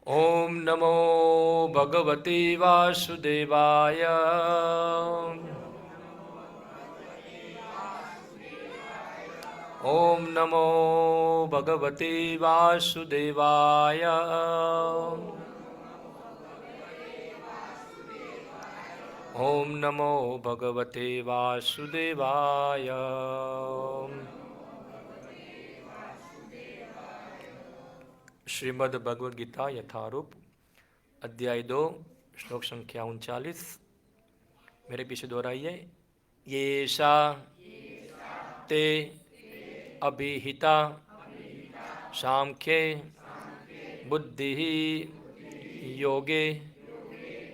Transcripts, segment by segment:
ओम नमो भगवते वासुदेवाय। ओम नमो भगवते वासुदेवाय। ओम नमो भगवते वासुदेवाय। श्रीमद् भगवद गीता यथारूप अध्याय 2 श्लोक संख्या 39। मेरे पीछे दोहराइए। येषा ते अभिहिता सांख्ये बुद्धि योगे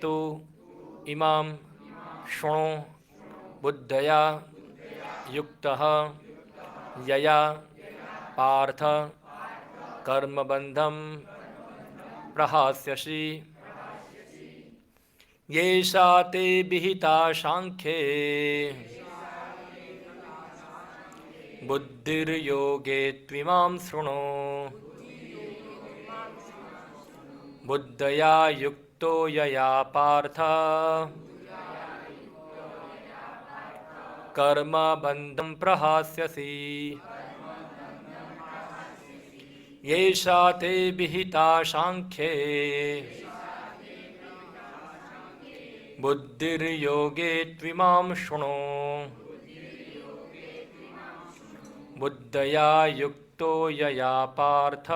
तु इमां शृणु बुद्धया युक्तः यया पार्थ कर्मबन्धं प्रहास्यसि। येषा ते विहिता सांख्ये बुद्धिर्योगे त्विमां शृणु बुद्धया युक्तो यया पार्थ कर्मबन्धं प्रहास्यसि। येषा ते विहिता सांख्ये बुद्धिर्योगे त्विमां शृणु बुद्धया युक्तो यया पार्थ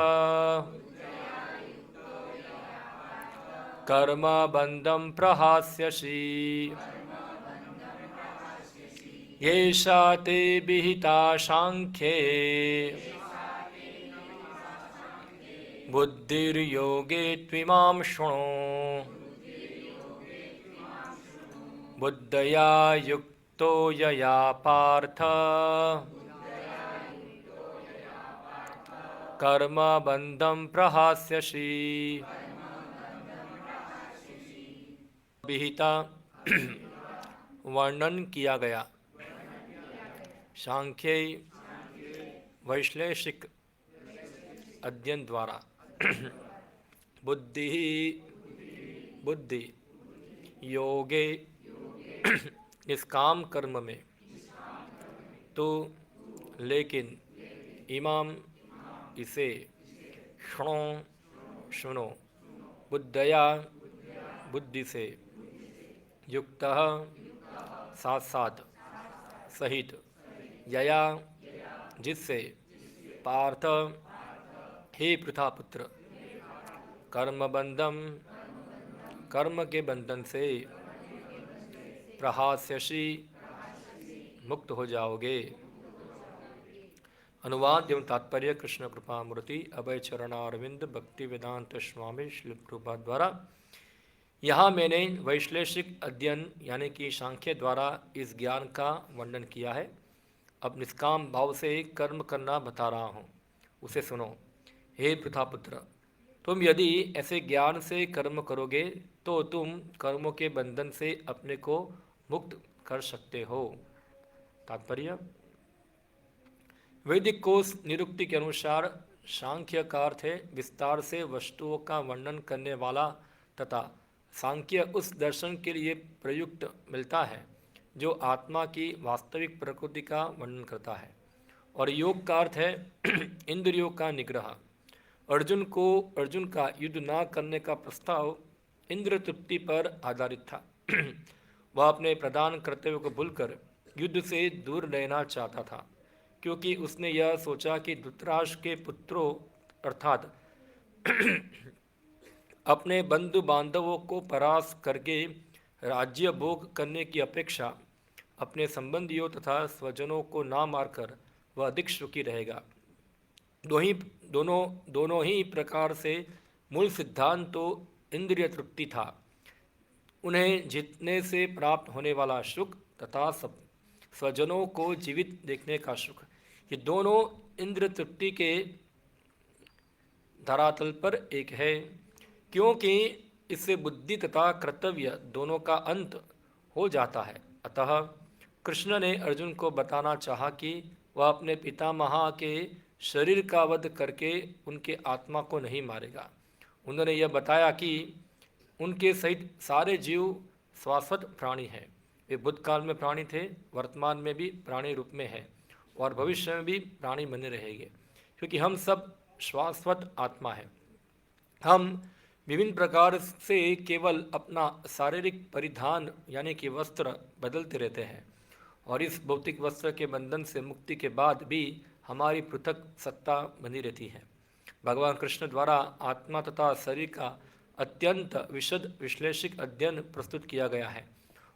कर्मबन्धं प्रहास्यसि। येषा ते विहिता सांख्ये बुद्धिर्योगे त्विमां शृणु बुद्धया युक्तो यया पार्थ कर्मबन्धं प्रहास्यसि। विहिता वर्णन किया गया सांख्य वैश्लेषिक अध्ययन द्वारा बुद्धि बुद्धि योगे निष्काम कर्म में तो लेकिन इमाम इसे शृणो सुनो बुद्धया बुद्धि से युक्तः साथ साथ सहित यया जिससे पार्थ हे पृथापुत्र कर्मबंधम कर्म के बंधन से प्रहास्यसि मुक्त हो जाओगे। अनुवाद एवं तात्पर्य कृष्ण कृपा मूर्ति अभय चरणारविंद भक्ति वेदांत स्वामी श्री प्रभुपाद द्वारा। यहाँ मैंने वैश्लेषिक अध्ययन यानी कि सांख्य द्वारा इस ज्ञान का वर्णन किया है। अब निष्काम भाव से कर्म करना बता रहा हूँ, उसे सुनो। हे पृथापुत्र, तुम यदि ऐसे ज्ञान से कर्म करोगे तो तुम कर्मों के बंधन से अपने को मुक्त कर सकते हो। तात्पर्य वैदिक कोश निरुक्ति के अनुसार सांख्य का अर्थ है विस्तार से वस्तुओं का वर्णन करने वाला तथा सांख्य उस दर्शन के लिए प्रयुक्त मिलता है जो आत्मा की वास्तविक प्रकृति का वर्णन करता है। और योग का अर्थ है इंद्रियों का निग्रह। अर्जुन का युद्ध न करने का प्रस्ताव इंद्र तृप्ति पर आधारित था। वह अपने प्रधान कर्तव्य को भूलकर युद्ध से दूर रहना चाहता था, क्योंकि उसने यह सोचा कि धृतराष्ट्र के पुत्रों अर्थात अपने बंधु बांधवों को परास्त करके राज्य भोग करने की अपेक्षा अपने संबंधियों तथा स्वजनों को ना मारकर वह अधिक सुखी रहेगा। दोनों ही प्रकार से मूल सिद्धांत तो इंद्रिय तृप्ति था, उन्हें जीतने से प्राप्त होने वाला सुख तथा स्वजनों को जीवित देखने का सुख। ये दोनों इंद्रिय तृप्ति के धरातल पर एक है, क्योंकि इससे बुद्धि तथा कर्तव्य दोनों का अंत हो जाता है। अतः कृष्ण ने अर्जुन को बताना चाहा कि वह अपने पितामह के शरीर का वध करके उनके आत्मा को नहीं मारेगा। उन्होंने यह बताया कि उनके सहित सारे जीव शाश्वत प्राणी हैं। वे भूतकाल में प्राणी थे, वर्तमान में भी प्राणी रूप में हैं और भविष्य में भी प्राणी बने रहेंगे, क्योंकि हम सब शाश्वत आत्मा हैं। हम विभिन्न प्रकार से केवल अपना शारीरिक परिधान यानी कि वस्त्र बदलते रहते हैं और इस भौतिक वस्त्र के बंधन से मुक्ति के बाद भी हमारी पृथक सत्ता बनी रहती है। भगवान कृष्ण द्वारा आत्मा तथा शरीर का अत्यंत विशद विश्लेषिक अध्ययन प्रस्तुत किया गया है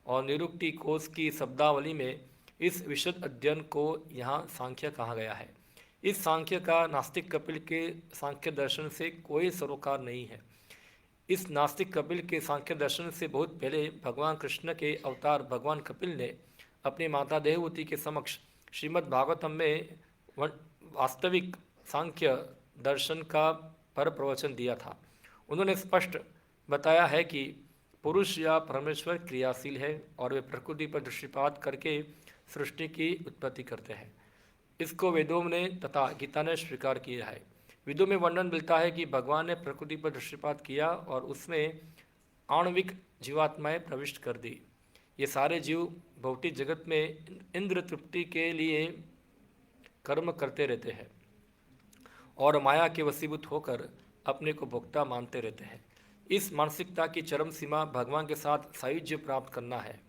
और निरुक्ति कोश की शब्दावली में इस विशद अध्ययन को यहाँ सांख्य कहा गया है। इस सांख्य का नास्तिक कपिल के सांख्य दर्शन से कोई सरोकार नहीं है। इस नास्तिक कपिल के सांख्य दर्शन से बहुत पहले भगवान कृष्ण के अवतार भगवान कपिल ने अपनी माता देवहूति के समक्ष श्रीमद् भागवतम में वास्तविक सांख्य दर्शन का पर प्रवचन दिया था। उन्होंने स्पष्ट बताया है कि पुरुष या परमेश्वर क्रियाशील है और वे प्रकृति पर दृष्टिपात करके सृष्टि की उत्पत्ति करते हैं। इसको वेदों ने तथा गीता ने स्वीकार किया है। वेदों में वर्णन मिलता है कि भगवान ने प्रकृति पर दृष्टिपात किया और उसमें आणविक जीवात्माएं प्रविष्ट कर दी। ये सारे जीव भौतिक जगत में इंद्र तृप्ति के लिए कर्म करते रहते हैं और माया के वशीभूत होकर अपने को भोक्ता मानते रहते हैं। इस मानसिकता की चरम सीमा भगवान के साथ सायुज्य प्राप्त करना है।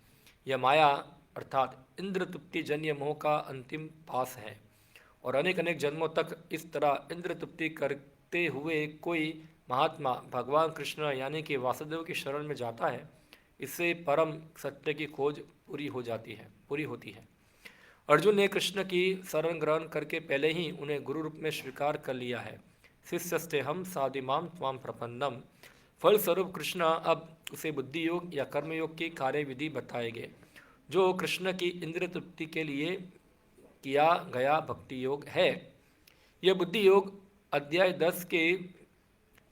यह माया अर्थात इंद्र तृप्ति जन्य मोह का अंतिम पास है और अनेक अनेक जन्मों तक इस तरह इंद्र तृप्ति करते हुए कोई महात्मा भगवान कृष्ण यानी कि वासुदेव की शरण में जाता है, इससे परम सत्य की खोज पूरी होती है। अर्जुन ने कृष्ण की शरण ग्रहण करके पहले ही उन्हें गुरु रूप में स्वीकार कर लिया है। शिष्यस्ते हम साधिमाम त्वाम प्रपन्नम। फलस्वरूप कृष्ण अब उसे बुद्धि योग या कर्म योग की कार्य विधि बताएंगे, जो कृष्ण की इंद्र तृप्ति के लिए किया गया भक्ति योग है। यह बुद्धि योग अध्याय 10 के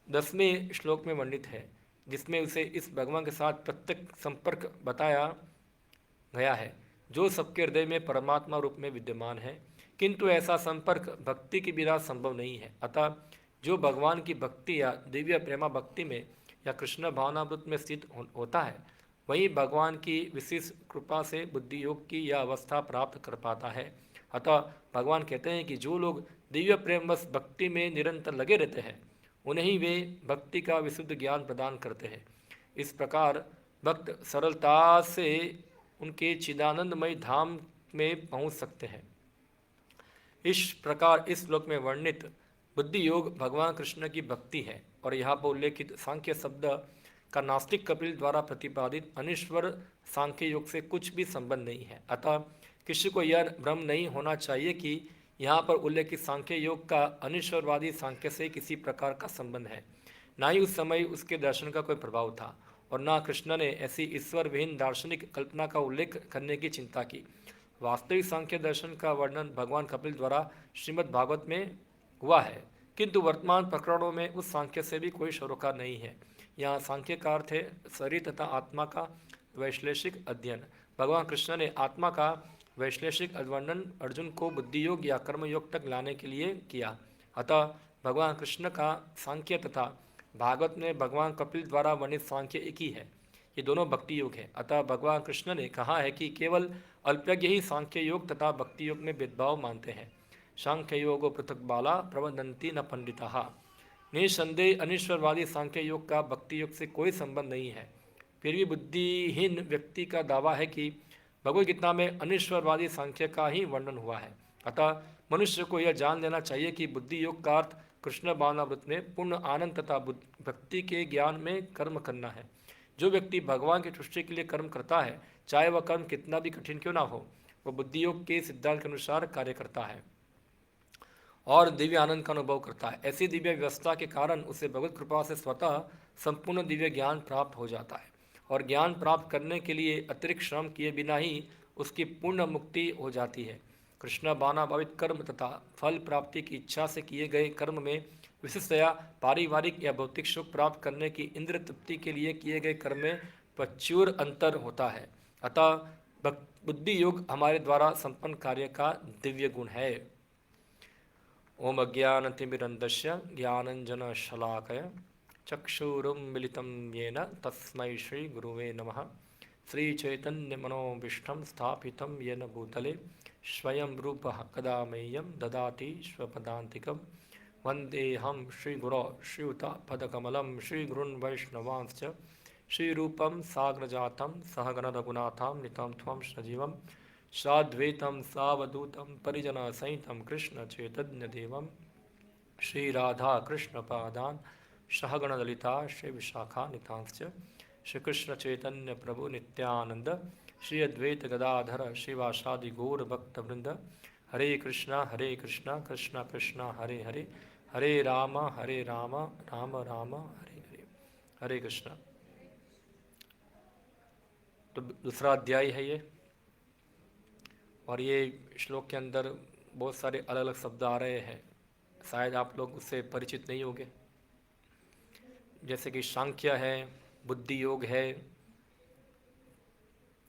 10वें श्लोक में वर्णित है, जिसमें उसे इस भगवान के साथ प्रत्यक्ष संपर्क बताया गया है, जो सबके हृदय में परमात्मा रूप में विद्यमान है। किंतु ऐसा संपर्क भक्ति के बिना संभव नहीं है। अतः जो भगवान की भक्ति या दिव्य प्रेमा भक्ति में या कृष्ण भावनामृत में स्थित होता है, वही भगवान की विशेष कृपा से बुद्धि योग की यह अवस्था प्राप्त कर पाता है। अतः भगवान कहते हैं कि जो लोग दिव्य प्रेमवश भक्ति में निरंतर लगे रहते हैं, उन्हें ही वे भक्ति का विशुद्ध ज्ञान प्रदान करते हैं। इस प्रकार भक्त सरलता से उनके चिदानंदमय धाम में पहुंच सकते हैं। इस प्रकार इस श्लोक में वर्णित बुद्धि योग भगवान कृष्ण की भक्ति है और यहाँ पर उल्लेखित सांख्य शब्द का नास्तिक कपिल द्वारा प्रतिपादित अनिश्वर सांख्य योग से कुछ भी संबंध नहीं है। अतः किसी को यह भ्रम नहीं होना चाहिए कि यहाँ पर उल्लेखित सांख्य योग का अनिश्वरवादी सांख्य से किसी प्रकार का संबंध है। ना ही उस समय उसके दर्शन का कोई प्रभाव था और न कृष्ण ने ऐसी ईश्वर विहीन दार्शनिक कल्पना का उल्लेख करने की चिंता की। वास्तविक सांख्य दर्शन का वर्णन भगवान कपिल द्वारा श्रीमद् भागवत में हुआ है, किंतु वर्तमान प्रकरणों में उस सांख्य से भी कोई सरोकार नहीं है। यहाँ सांख्य का अर्थ है शरीर तथा आत्मा का वैश्लेषिक अध्ययन। भगवान कृष्ण ने आत्मा का वैश्लेषिक वर्णन अर्जुन को बुद्धि योग या कर्म योग तक लाने के लिए किया। अतः भगवान कृष्ण का सांख्य तथा भागवत में भगवान कपिल द्वारा वर्णित सांख्य एक ही है। ये दोनों भक्ति योग है। अतः भगवान कृष्ण ने कहा है कि केवल अल्पज्ञ ही सांख्य योग तथा भक्ति योग में भेदभाव मानते हैं। सांख्य योगो पृथक बाला प्रवदंती न पंडिता। निसंदेह अनिश्वरवादी सांख्य योग का भक्ति योग से कोई संबंध नहीं है। फिर भी बुद्धिहीन व्यक्ति का दावा है कि भगवद गीता में अनिश्वरवादी सांख्य का ही वर्णन हुआ है। अतः मनुष्य को यह जान लेना चाहिए कि बुद्धि योग का अर्थ कृष्ण भावनामृत में पूर्ण आनंद तथा भक्ति के ज्ञान में कर्म करना है। जो व्यक्ति भगवान की तुष्टि के लिए कर्म करता है, चाहे वह कर्म कितना भी कठिन क्यों ना हो, वह बुद्धि योग के सिद्धांत के अनुसार कार्य करता है और दिव्य आनंद का अनुभव करता है। ऐसी दिव्य व्यवस्था के कारण उसे भगवत कृपा से स्वतः संपूर्ण दिव्य ज्ञान प्राप्त हो जाता है और ज्ञान प्राप्त करने के लिए अतिरिक्त श्रम किए बिना ही उसकी पूर्ण मुक्ति हो जाती है। कृष्ण भावनाभावित कर्म तथा फल प्राप्ति की इच्छा से किए गए कर्म में विशेषतया पारिवारिक या भौतिक सुख प्राप्त करने की इंद्र तृप्ति के लिए किए गए कर्म में प्रचुर अंतर होता है। अतः बुद्धि योग हमारे द्वारा संपन्न कार्य का दिव्य गुण है। ओम अज्ञानतिमिरन्धस्य ज्ञानंजन शलाकया चक्षुरुन्मिलितं येन तस्मै श्रीगुरुवे नमः। श्रीचैतन्यमनोभीष्टं स्थापितं येन भूतले स्वयं रूपः कदा मह्यं ददाति स्वपदान्तिकं। वन्देऽहं श्रीगुरो श्रीयुतपदकमलं श्रीगुरून् वैष्णवांश्च श्रीरूपं साग्रजातं सहगणरघुनाथान्वितं त्वं सजीवं साद्वैतं सावधूतं परिजनसहितं कृष्णचैतन्यदेवं श्रीराधाकृष्णपादान् सहगणललिता श्रीविशाखान्वितांश्च श्रीकृष्णचैतन्यप्रभु नित्यानंद श्री अद्वैत गदाधर श्रीवासादि गौरभक्तवृंद। हरे कृष्णा कृष्णा कृष्णा हरे हरे, हरे राम राम राम हरे हरे। हरे कृष्णा। तो दूसरा अध्याय है ये, और ये श्लोक के अंदर बहुत सारे अलग अलग शब्द आ रहे हैं, शायद आप लोग उससे परिचित नहीं होंगे। जैसे कि सांख्य है, बुद्धि योग है,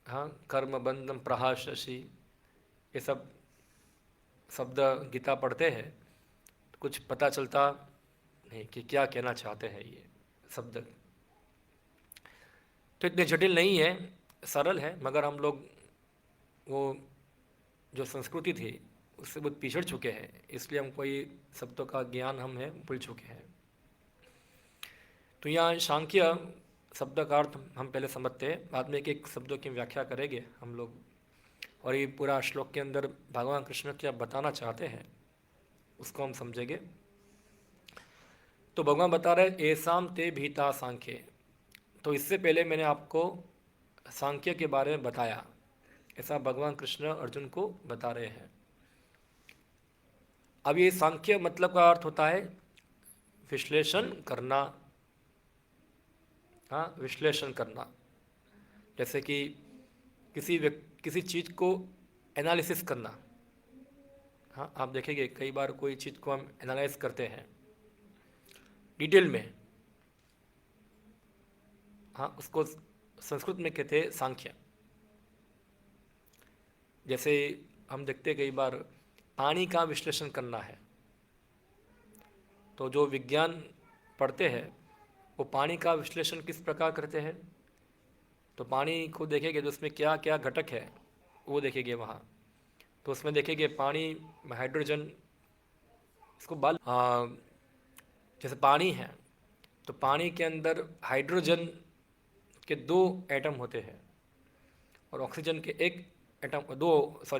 हाँ, कर्म बंधन प्रहाशि, ये सब शब्द गीता पढ़ते हैं तो कुछ पता चलता नहीं कि क्या कहना चाहते हैं ये शब्द। तो इतने जटिल नहीं है, सरल है, मगर हम लोग वो जो संस्कृति थी उससे बहुत पिछड़ चुके हैं, इसलिए हम कोई शब्दों का ज्ञान हम है भूल चुके हैं। तो यहाँ सांख्य शब्द का अर्थ हम पहले समझते हैं, बाद में एक एक शब्दों की व्याख्या करेंगे हम लोग। और ये पूरा श्लोक के अंदर भगवान कृष्ण क्या बताना चाहते हैं उसको हम समझेंगे। तो भगवान बता रहे ऐसाम ते भीता सांख्य। तो इससे पहले मैंने आपको सांख्य के बारे में बताया, ऐसा भगवान कृष्ण अर्जुन को बता रहे हैं। अब ये सांख्य मतलब का अर्थ होता है विश्लेषण करना, हाँ, विश्लेषण करना। जैसे कि किसी चीज़ को एनालिसिस करना। हाँ, आप देखेंगे कई बार कोई चीज़ को हम एनालाइज करते हैं डिटेल में, हाँ, उसको संस्कृत में कहते हैं सांख्य। जैसे हम देखते कई बार पानी का विश्लेषण करना है, तो जो विज्ञान पढ़ते हैं वो पानी का विश्लेषण किस प्रकार करते हैं, तो पानी को देखेंगे तो उसमें क्या क्या घटक है वो देखेंगे वहाँ। तो उसमें देखेंगे पानी में हाइड्रोजन, इसको जैसे पानी है तो पानी के अंदर हाइड्रोजन के 2 एटम होते हैं और ऑक्सीजन के एक एटम,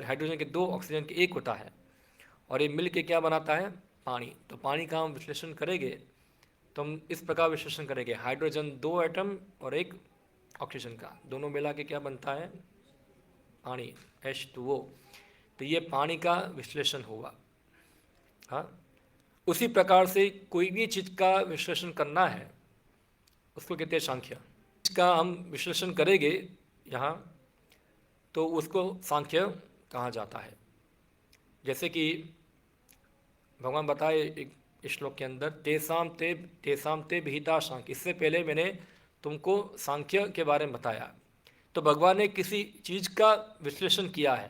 हाइड्रोजन के 2, ऑक्सीजन के 1 होता है, और ये मिल के क्या बनाता है, पानी। तो पानी का हम विश्लेषण करेंगे तो हम इस प्रकार विश्लेषण करेंगे, हाइड्रोजन 2 एटम और 1 ऑक्सीजन का, दोनों मिला के क्या बनता है, पानी, H2O। तो ये पानी का विश्लेषण हुआ। हाँ, उसी प्रकार से कोई भी चीज़ का विश्लेषण करना है उसको कहते हैं सांख्य। इसका हम विश्लेषण करेंगे यहाँ तो उसको सांख्य कहा जाता है। जैसे कि भगवान बताए एक श्लोक के अंदर, तेसाम ते भीता सांख्य। इससे पहले मैंने तुमको सांख्य के बारे में बताया। तो भगवान ने किसी चीज़ का विश्लेषण किया है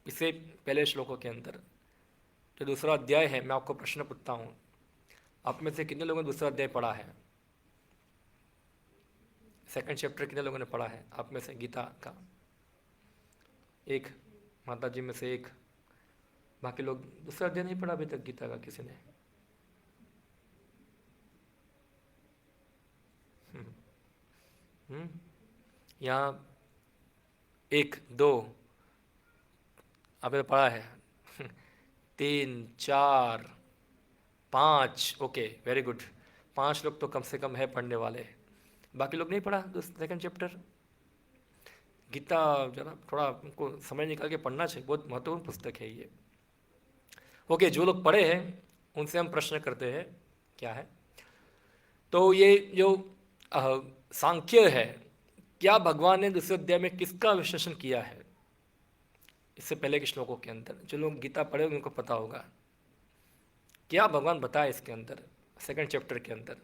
इससे पहले श्लोकों के अंदर। जो दूसरा अध्याय है, मैं आपको प्रश्न पूछता हूँ, आप में से कितने लोगों ने दूसरा अध्याय पढ़ा है? सेकंड चैप्टर कितने लोगों ने पढ़ा है आप में से गीता का? एक, माता जी में से एक। बाकी लोग दूसरा अध्याय नहीं पढ़ा अभी तक गीता का किसी ने? यहाँ 1 2 आपने पढ़ा है 3 4 5, ओके, वेरी गुड। 5 लोग तो कम से कम है पढ़ने वाले, बाकी लोग नहीं पढ़ा सेकंड चैप्टर गीता। जरा थोड़ा उनको समय निकाल के पढ़ना चाहिए, बहुत महत्वपूर्ण पुस्तक है ये। ओके, जो लोग पढ़े हैं उनसे हम प्रश्न करते हैं क्या है। तो ये जो सांख्य है, क्या भगवान ने दूसरे अध्याय में किसका विश्लेषण किया है? इससे पहले के श्लोकों के अंदर जो लोग गीता पढ़े उनको पता होगा क्या भगवान बताया इसके अंदर, सेकंड चैप्टर के अंदर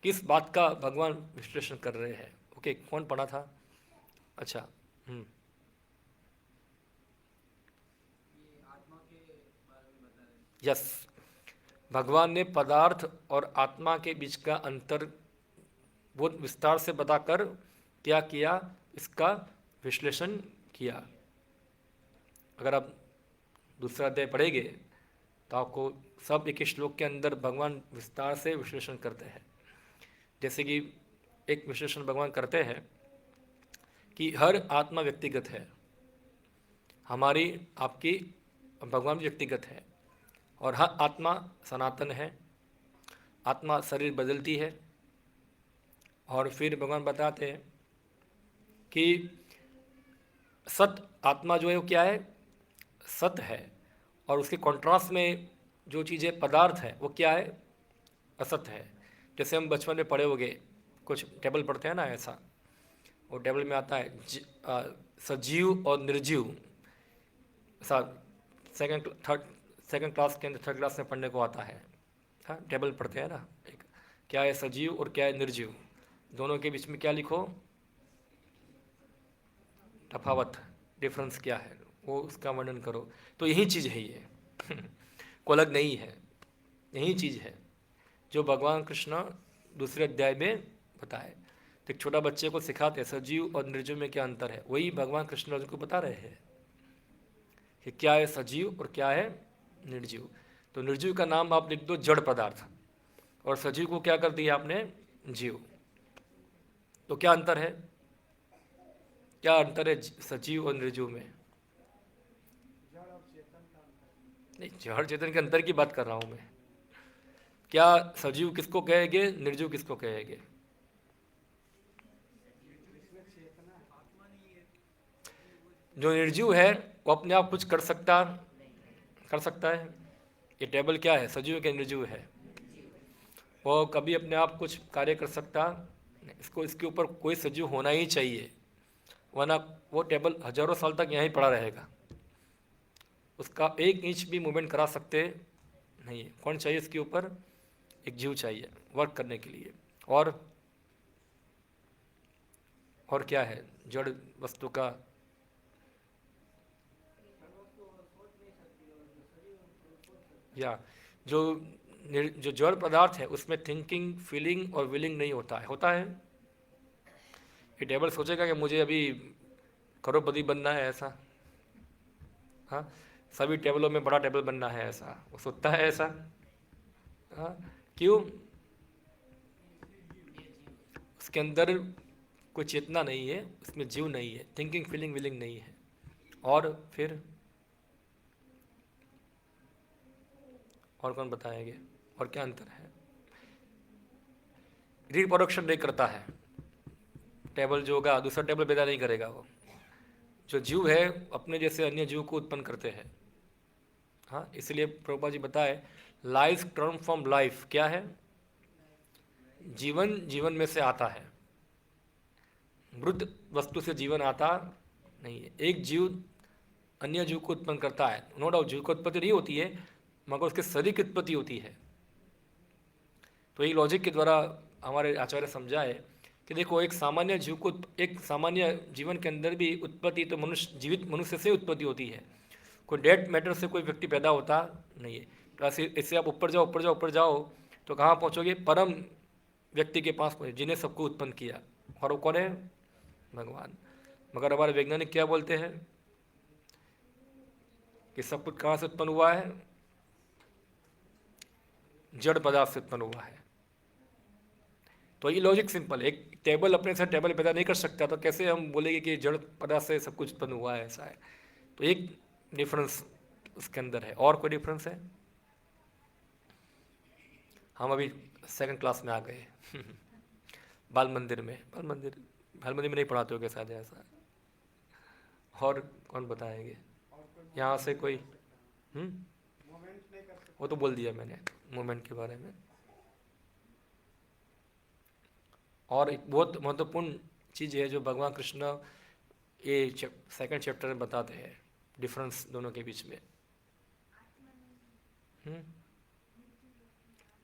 किस बात का भगवान विश्लेषण कर रहे हैं। ओके, कौन पढ़ा था? अच्छा, यस, भगवान ने पदार्थ और आत्मा के बीच का अंतर बहुत विस्तार से बताकर क्या किया, इसका विश्लेषण किया। अगर आप दूसरा अध्याय पढ़ेंगे तो आपको सब एक श्लोक के अंदर भगवान विस्तार से विश्लेषण करते हैं। जैसे कि एक विश्लेषण भगवान करते हैं कि हर आत्मा व्यक्तिगत है, हमारी आपकी भगवान व्यक्तिगत है, और हर आत्मा सनातन है, आत्मा शरीर बदलती है। और फिर भगवान बताते हैं कि सत आत्मा जो है वो क्या है, सत है, और उसके कॉन्ट्रास्ट में जो चीज़ें पदार्थ है वो क्या है, असत है। जैसे हम बचपन में पढ़े होंगे, कुछ टेबल पढ़ते हैं ना, ऐसा वो टेबल में आता है सजीव और निर्जीव, ऐसा सेकंड क्लास के अंदर, थर्ड क्लास में पढ़ने को आता है। हाँ, टेबल पढ़ते हैं ना, एक क्या है सजीव और क्या है निर्जीव, दोनों के बीच में क्या लिखो, तफावत, डिफरेंस क्या है, वो उसका वर्णन करो। तो यही चीज़ है ये को अलग नहीं है, यही चीज़ है जो भगवान कृष्ण दूसरे अध्याय में बताए। तो एक छोटा बच्चे को सिखाते हैं सजीव और निर्जीव में क्या अंतर है, वही भगवान कृष्ण अर्जुन को बता रहे हैं कि क्या है सजीव और क्या है निर्जीव। तो निर्जीव का नाम आप लिख दो जड़ पदार्थ, और सजीव को क्या कर दिया आपने, जीव। तो क्या अंतर है, क्या अंतर है सजीव और निर्जीव में? नहीं, जड़ चेतन के अंतर की बात कर रहा हूं मैं। क्या सजीव किसको कहेंगे, निर्जीव किसको कहेंगे? जो निर्जीव है वो अपने आप कुछ कर सकता है। ये टेबल क्या है, सजीव के निर्जीव है? वो कभी अपने आप कुछ कार्य कर सकता नहीं। इसको इसके ऊपर कोई सजीव होना ही चाहिए, वरना वो टेबल हजारों साल तक यहीं पड़ा रहेगा। उसका एक इंच भी मूवमेंट करा सकते नहीं है। कौन चाहिए इसके ऊपर? एक जीव चाहिए वर्क करने के लिए। और क्या है जड़ वस्तु का? या जो जड़ पदार्थ है उसमें थिंकिंग, फीलिंग और विलिंग नहीं होता है। ये टेबल सोचेगा कि मुझे अभी करोड़पति बनना है ऐसा? हाँ, सभी टेबलों में बड़ा टेबल बनना है ऐसा वो सोचता है ऐसा? हाँ, क्यों? उसके अंदर कोई चेतना नहीं है, उसमें जीव नहीं है, थिंकिंग फीलिंग विलिंग नहीं है। और फिर और कौन बताएंगे और क्या अंतर है? रिप्रोडक्शन नहीं करता है टेबल, जो होगा दूसरा टेबल पैदा नहीं करेगा। वो जो जीव है अपने जैसे अन्य जीव को उत्पन्न करते हैं। हाँ, इसलिए प्रभुपाद जी बताए लाइफ टर्म फ्रॉम लाइफ क्या है, जीवन जीवन में से आता है, मृत वस्तु से जीवन आता नहीं है। एक जीव अन्य जीव को उत्पन्न करता है, नो डाउट जीव को उत्पत्ति नहीं होती है, मगर उसके शरीर की उत्पत्ति होती है। तो ये लॉजिक के द्वारा हमारे आचार्य समझाए कि देखो एक सामान्य जीव को, एक सामान्य जीवन के अंदर भी उत्पत्ति तो मनुष्य, जीवित मनुष्य से उत्पत्ति होती है। कोई डेड मैटर से कोई व्यक्ति पैदा होता नहीं है। तो ऐसे इससे आप ऊपर जाओ ऊपर जाओ ऊपर जाओ तो कहाँ पहुँचोगे? परम व्यक्ति के पास पहुँचे जिन्हें सबको उत्पन्न किया, और वो कौन है? भगवान। मगर हमारे वैज्ञानिक क्या बोलते हैं कि सब कुछ कहाँ से उत्पन्न हुआ है? जड़ पदार्थ से उत्पन्न हुआ है। तो ये लॉजिक सिंपल है। एक टेबल अपने से टेबल पैदा नहीं कर सकता, तो कैसे हम बोलेंगे कि जड़ पदार्थ से सब कुछ उत्पन्न हुआ है? ऐसा है। तो एक डिफरेंस उसके अंदर है। और कोई डिफरेंस है? हम अभी सेकंड क्लास में आ गए बाल मंदिर में नहीं पढ़ाते हो क्या शायद ऐसा? और कौन बताएंगे यहाँ से कोई? वो तो बोल दिया मैंने मूवमेंट के बारे में। और एक बहुत महत्वपूर्ण चीज़ है जो भगवान कृष्ण ये सेकंड चैप्टर में बताते हैं, डिफरेंस दोनों के बीच में।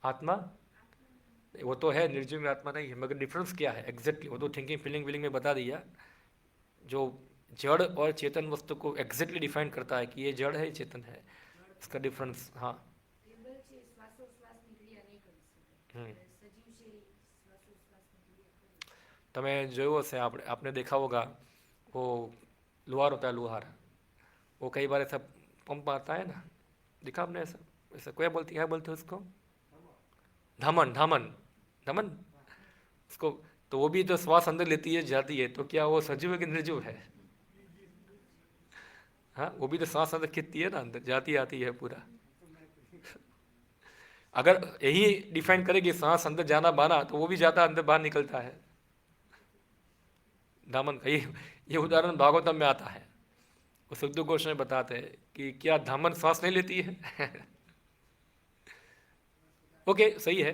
आत्मा वो तो है, निर्जीव में आत्मा नहीं है, मगर डिफरेंस क्या है एग्जैक्टली? वो तो थिंकिंग फीलिंग विलिंग में बता दिया। जो जड़ और चेतन वस्तु को एग्जैक्टली डिफाइन करता है कि ये जड़ है ये चेतन है, इसका डिफरेंस। हाँ, હમ તમે જોયું હશે, आपने देखा होगा, वो लोहार होता है, लोहार, वो कई बार ऐसा पंप आता है ना, दिखा आपने ऐसा, ऐसा क्या बोलते हैं उसको, धामन धामन धामन उसको। तो वो भी तो श्वास अंदर लेती है जाती है, तो क्या वो सजीव है कि निर्जीव है? हाँ, वो भी तो सांस अंदर खींचती है ना, अंदर जाती आती है पूरा। अगर यही डिफाइन करे कि सांस अंदर जाना बाना, तो वो भी जाता अंदर बाहर निकलता है, दामन का। ये उदाहरण भागवतम में आता है। वो सुखदेव गोस्वामी बताते हैं कि क्या दामन सांस नहीं लेती है? ओके, सही है,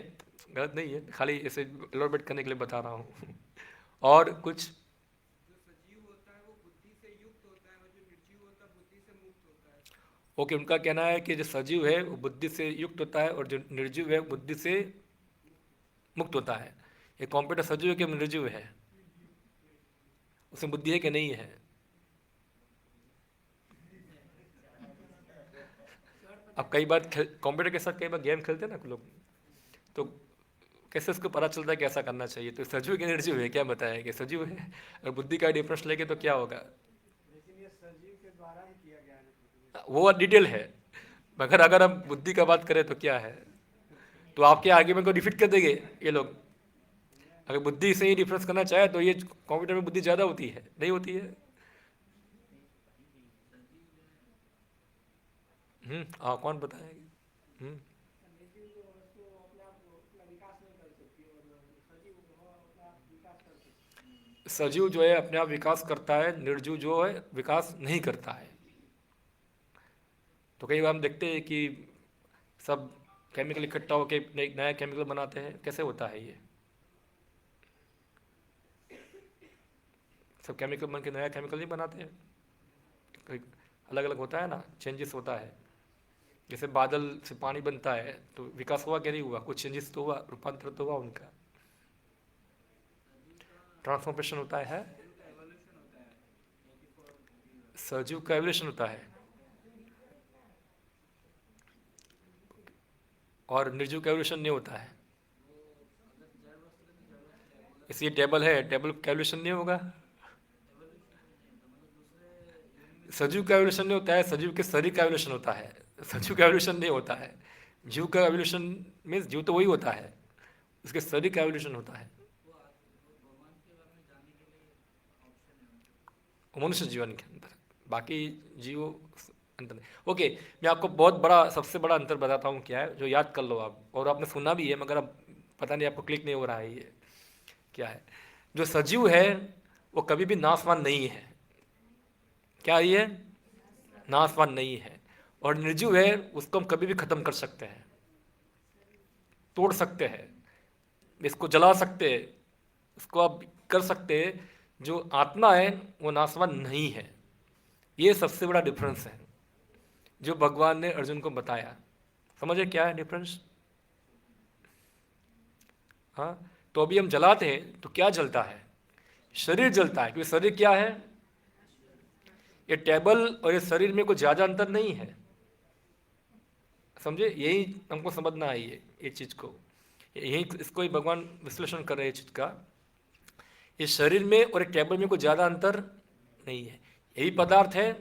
गलत नहीं है, खाली ऐसे एलोबरेट करने के लिए बता रहा हूँ। और कुछ ओके, उनका कहना है कि जो सजीव है वो बुद्धि से युक्त होता है, और जो निर्जीव है बुद्धि से मुक्त होता है। ये कंप्यूटर सजीव है कि निर्जीव है? उसमें बुद्धि है कि नहीं है? अब कई बार कंप्यूटर के साथ कई बार गेम खेलते हैं ना लोग, तो कैसे उसको पता चलता है कैसा करना चाहिए? तो सजीव की निर्जीव है, क्या बताया कि सजीव है? और बुद्धि का डिफरेंस लेके तो क्या होगा? वो डिटेल है, मगर अगर हम बुद्धि का बात करें तो क्या है? तो आपके आर्ग्यूमेंट को डिफीट कर देंगे ये लोग। अगर बुद्धि से ही डिफरेंस करना चाहे तो ये कंप्यूटर में बुद्धि ज़्यादा होती है, नहीं होती है? हाँ, कौन बताएगा? सजीव जो है अपने आप विकास करता है, निर्जीव जो है विकास नहीं करता है। तो कई बार हम देखते हैं कि सब केमिकल इकट्ठा होकर नया केमिकल बनाते हैं, कैसे होता है ये? सब केमिकल बन के नया केमिकल नहीं बनाते हैं, कोई अलग अलग होता है ना, चेंजेस होता है। जैसे बादल से पानी बनता है, तो विकास हुआ क्या? नहीं हुआ, कुछ चेंजेस तो हुआ, रूपांतर तो हुआ उनका, ट्रांसफॉर्मेशन होता है। सजीव का एवोल्यूशन होता है, और निर्जीव का एवोल्यूशन नहीं होता है। इसलिए टेबल है, टेबल का एवोल्यूशन नहीं होगा। सजीव का एवोल्यूशन नहीं होता है, सजीव के शरीर का एवोल्यूशन होता है, सजीव का एवोल्यूशन नहीं होता है। जीव का एवोल्यूशन मीन्स जीव तो वही होता है, उसके शरीर का एवोल्यूशन होता है, मनुष्य जीवन के अंदर। बाकी जीव अंतर नहीं। ओके, मैं आपको बहुत बड़ा, सबसे बड़ा अंतर बताता हूँ क्या है, जो याद कर लो आप, और आपने सुना भी है मगर अब पता नहीं आपको क्लिक नहीं हो रहा है ये क्या है। जो सजीव है वो कभी भी नाशवान नहीं है। क्या ये? नाशवान नहीं है। और निर्जीव है, उसको हम कभी भी खत्म कर सकते हैं, तोड़ सकते हैं, इसको जला सकते हैं, उसको आप कर सकते हैं। जो आत्मा है वो नाशवान नहीं है। ये सबसे बड़ा डिफरेंस है जो भगवान ने अर्जुन को बताया। समझे क्या है डिफरेंस? हाँ, तो अभी हम जलाते हैं तो क्या जलता है? शरीर जलता है, क्योंकि शरीर क्या है? ये टेबल और ये शरीर में कोई ज़्यादा अंतर नहीं है। समझे? यही हमको समझना है ये चीज़ को, यही इसको ही भगवान विश्लेषण कर रहे हैं चीज़ का। इस शरीर में और एक टेबल में कोई ज़्यादा अंतर नहीं है, यही पदार्थ है,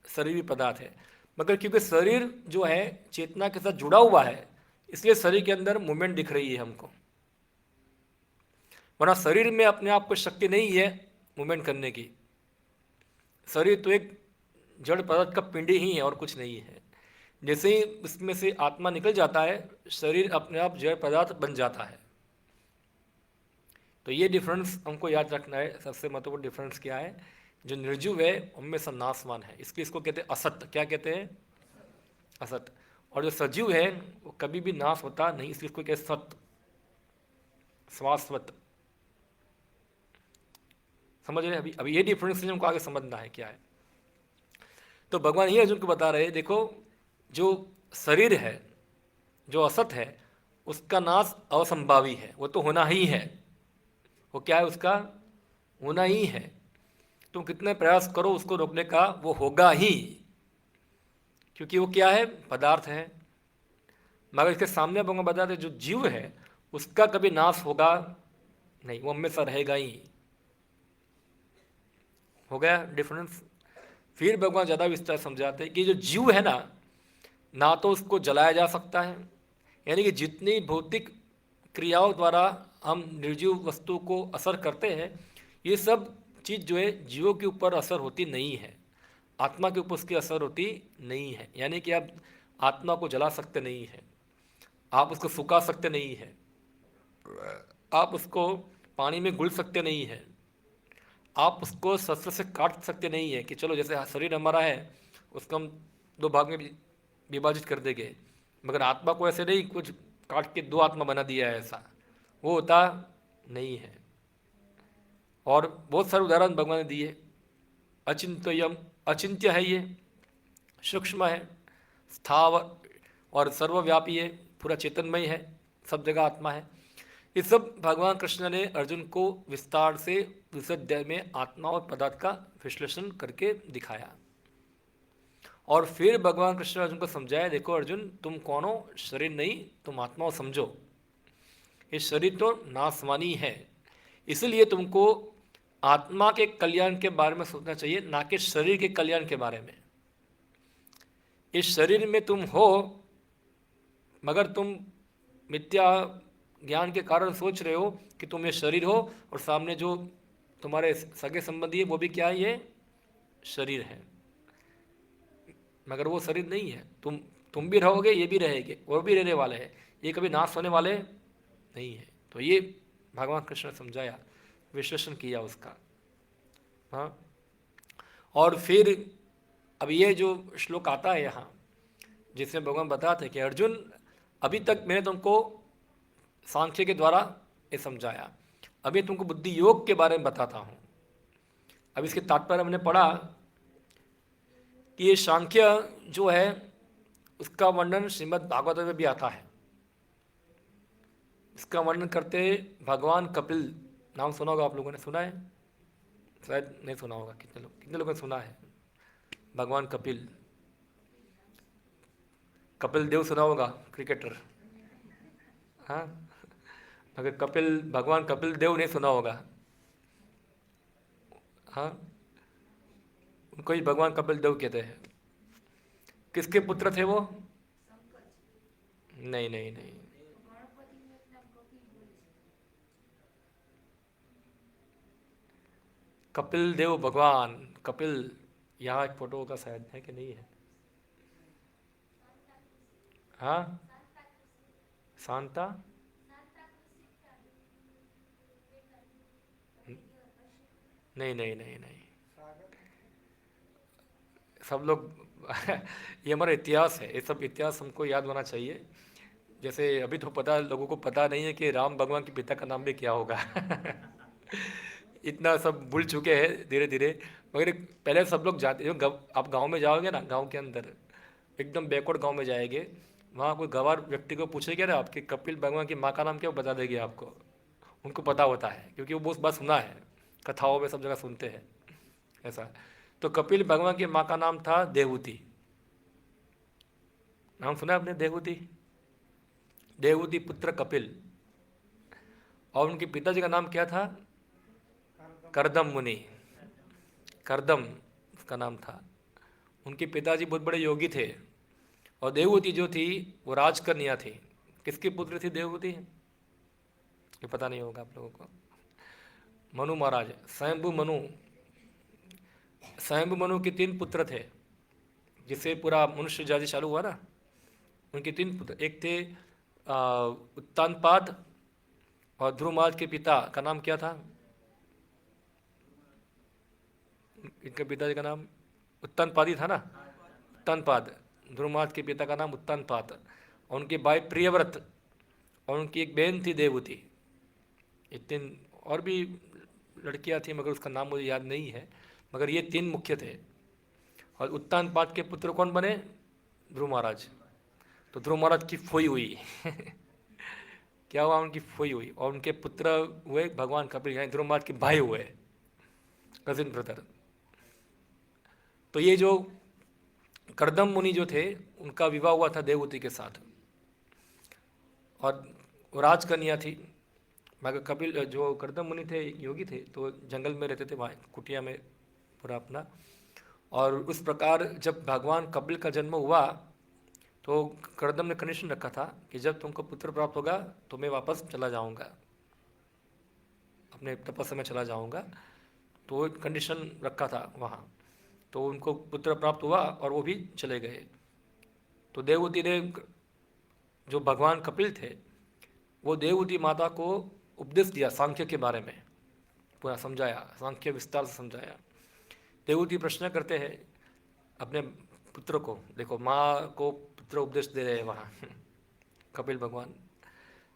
शरीर भी पदार्थ है। मगर क्योंकि शरीर जो है चेतना के साथ जुड़ा हुआ है, इसलिए शरीर के अंदर मूवमेंट दिख रही है हमको, वरना शरीर में अपने आप को शक्ति नहीं है मूवमेंट करने की। शरीर तो एक जड़ पदार्थ का पिंड ही है और कुछ नहीं है। जैसे ही इसमें से आत्मा निकल जाता है, शरीर अपने आप जड़ पदार्थ बन जाता है। तो ये डिफरेंस हमको याद रखना है। सबसे महत्वपूर्ण डिफरेंस क्या है? जो निर्जीव है हमेशा नाशवान है, इसलिए इसको कहते हैं असत। क्या कहते हैं? असत। और जो सजीव है वो कभी भी नाश होता नहीं, इसलिए इसको कहते सत, शाश्वत। समझ रहे? अभी अभी ये डिफरेंस हमको आगे समझना है क्या है। तो भगवान ही अर्जुन को बता रहे हैं, देखो जो शरीर है, जो असत है, उसका नाश असंभावी है, वो तो होना ही है। वो क्या है? उसका होना ही है। तुम कितने प्रयास करो उसको रोकने का, वो होगा ही, क्योंकि वो क्या है? पदार्थ है। मगर इसके सामने भगवान बताते जो जीव है उसका कभी नाश होगा नहीं, वो हमेशा रहेगा ही। हो गया डिफरेंस। फिर भगवान ज़्यादा विस्तार समझाते हैं कि जो जीव है ना तो उसको जलाया जा सकता है, यानी कि जितनी भौतिक क्रियाओं द्वारा हम निर्जीव वस्तु को असर करते हैं, ये सब चीज़ जो है जीवों के ऊपर असर होती नहीं है, आत्मा के ऊपर उसकी असर होती नहीं है। यानी कि आप आत्मा को जला सकते नहीं है, आप उसको सुखा सकते नहीं है, आप उसको पानी में घुल सकते नहीं है, आप उसको शस्त्र से काट सकते नहीं है कि चलो जैसे शरीर हमारा है उसको हम दो भाग में विभाजित कर देंगे, मगर आत्मा को ऐसे नहीं कुछ काट के दो आत्मा बना दिया है, ऐसा वो होता नहीं है। और बहुत सारे उदाहरण भगवान ने दिए। अचिंत्यम, अचिंत्य है ये, सूक्ष्म है, स्थावर और सर्वव्यापी है, पूरा चेतनमय है, सब जगह आत्मा है। ये सब भगवान कृष्ण ने अर्जुन को विस्तार से दूसरे अध्याय में आत्मा और पदार्थ का विश्लेषण करके दिखाया। और फिर भगवान कृष्ण अर्जुन को समझाया, देखो अर्जुन तुम कौन हो, शरीर नहीं, तुम आत्मा हो, समझो ये शरीर तो नाशवानी है, इसलिए तुमको आत्मा के कल्याण के बारे में सोचना चाहिए, ना कि शरीर के कल्याण के बारे में। इस शरीर में तुम हो, मगर तुम मिथ्या ज्ञान के कारण सोच रहे हो कि तुम ये शरीर हो, और सामने जो तुम्हारे सगे संबंधी है वो भी क्या है, ये शरीर है, मगर वो शरीर नहीं है। तुम भी रहोगे, ये भी रहेंगे, वो भी रहने वाले हैं, ये कभी नाश होने वाले नहीं है। तो ये भगवान कृष्ण ने समझाया, विश्लेषण किया उसका। हाँ, और फिर अब ये जो श्लोक आता है यहाँ, जिसमें भगवान बताते हैं कि अर्जुन अभी तक मैंने तुमको सांख्य के द्वारा ये समझाया, अभी तुमको बुद्धि योग के बारे में बताता हूँ। अब इसके तात्पर्य हमने पढ़ा कि ये सांख्य जो है उसका वर्णन श्रीमद् भागवत में भी आता है। इसका वर्णन करते भगवान कपिल, नाम सुना होगा आप लोगों ने, सुना है शायद नहीं सुना होगा, कितने लोगों ने सुना है भगवान कपिल? कपिल देव सुना होगा, क्रिकेटर, हाँ, मगर भगवान कपिल देव नहीं सुना होगा। हाँ, उनको ही भगवान कपिल देव कहते हैं। किसके पुत्र थे वो? नहीं नहीं नहीं, कपिल देव भगवान कपिल, यहाँ एक फोटो का शायद है कि नहीं है? हाँ, शांता, नहीं नहीं नहीं नहीं, सब लोग ये हमारा इतिहास है, ये सब इतिहास हमको याद होना चाहिए। जैसे अभी तो पता, लोगों को पता नहीं है कि राम भगवान के पिता का नाम भी क्या होगा इतना सब भूल चुके हैं धीरे धीरे। मगर पहले सब लोग जाते, आप गांव में जाओगे ना, गांव के अंदर एकदम बैकवर्ड गांव में जाएंगे, वहाँ कोई गंवार व्यक्ति को पूछेगा ना आपके कपिल भगवान की माँ का नाम क्या, वो बता देगी आपको। उनको पता होता है क्योंकि वो बहुत बात सुना है, कथाओं में सब जगह सुनते हैं ऐसा। तो कपिल भगवान की माँ का नाम था देवहूति। नाम सुना है आपने, देवहूति? देवहूति पुत्र कपिल। और उनके पिताजी का नाम क्या था? करदम मुनि, करदम उसका नाम था। उनके पिताजी बहुत बड़े योगी थे। और देवहूति जो थी वो राजकन्या थी। किसकी पुत्र थी देवहूति? ये पता नहीं होगा आप लोगों को। मनु महाराज, स्वयंभू मनु, स्वयंभू मनु के 3 पुत्र थे, जिससे पूरा मनुष्य जाति चालू हुआ ना। उनके 3 पुत्र, एक थे उत्तानपाद, और ध्रुवराज के पिता का नाम क्या था? इनके पिताजी का नाम उत्तानपाद ही था ना, उत्तानपाद। ध्रुवराज के पिता का नाम उत्तानपाद, और उनके भाई प्रियव्रत, और उनकी एक बहन थी देवहूति। ये 3 और भी लड़कियां थी, मगर उसका नाम मुझे याद नहीं है, मगर ये 3 मुख्य थे। और उत्तानपाद के पुत्र कौन बने? ध्रुव महाराज। तो ध्रुव महाराज की फोई हुई क्या हुआ? उनकी फोई हुई, और उनके पुत्र हुए भगवान कपिल, यानी ध्रुव महाराज के भाई हुए, कजिन ब्रदर। तो ये जो करदम मुनि जो थे, उनका विवाह हुआ था देवहूति के साथ, और वो राजकन्या थी। मगर कपिल जो कर्दम मुनि थे योगी थे, तो जंगल में रहते थे, वहाँ कुटिया में पूरा अपना। और उस प्रकार जब भगवान कपिल का जन्म हुआ तो कर्दम ने कंडीशन रखा था कि जब तुमको पुत्र प्राप्त होगा तो मैं वापस चला जाऊंगा, अपने तपस्या में चला जाऊंगा। तो कंडीशन रखा था वहाँ। तो उनको पुत्र प्राप्त हुआ और वो भी चले गए। तो देवहूति ने, जो भगवान कपिल थे, वो देवहूति माता को उपदेश दिया सांख्य के बारे में, पूरा समझाया, सांख्य विस्तार से समझाया। देवहूति प्रश्न करते हैं अपने पुत्र को, देखो माँ को पुत्र उपदेश दे रहे हैं वहाँ कपिल भगवान।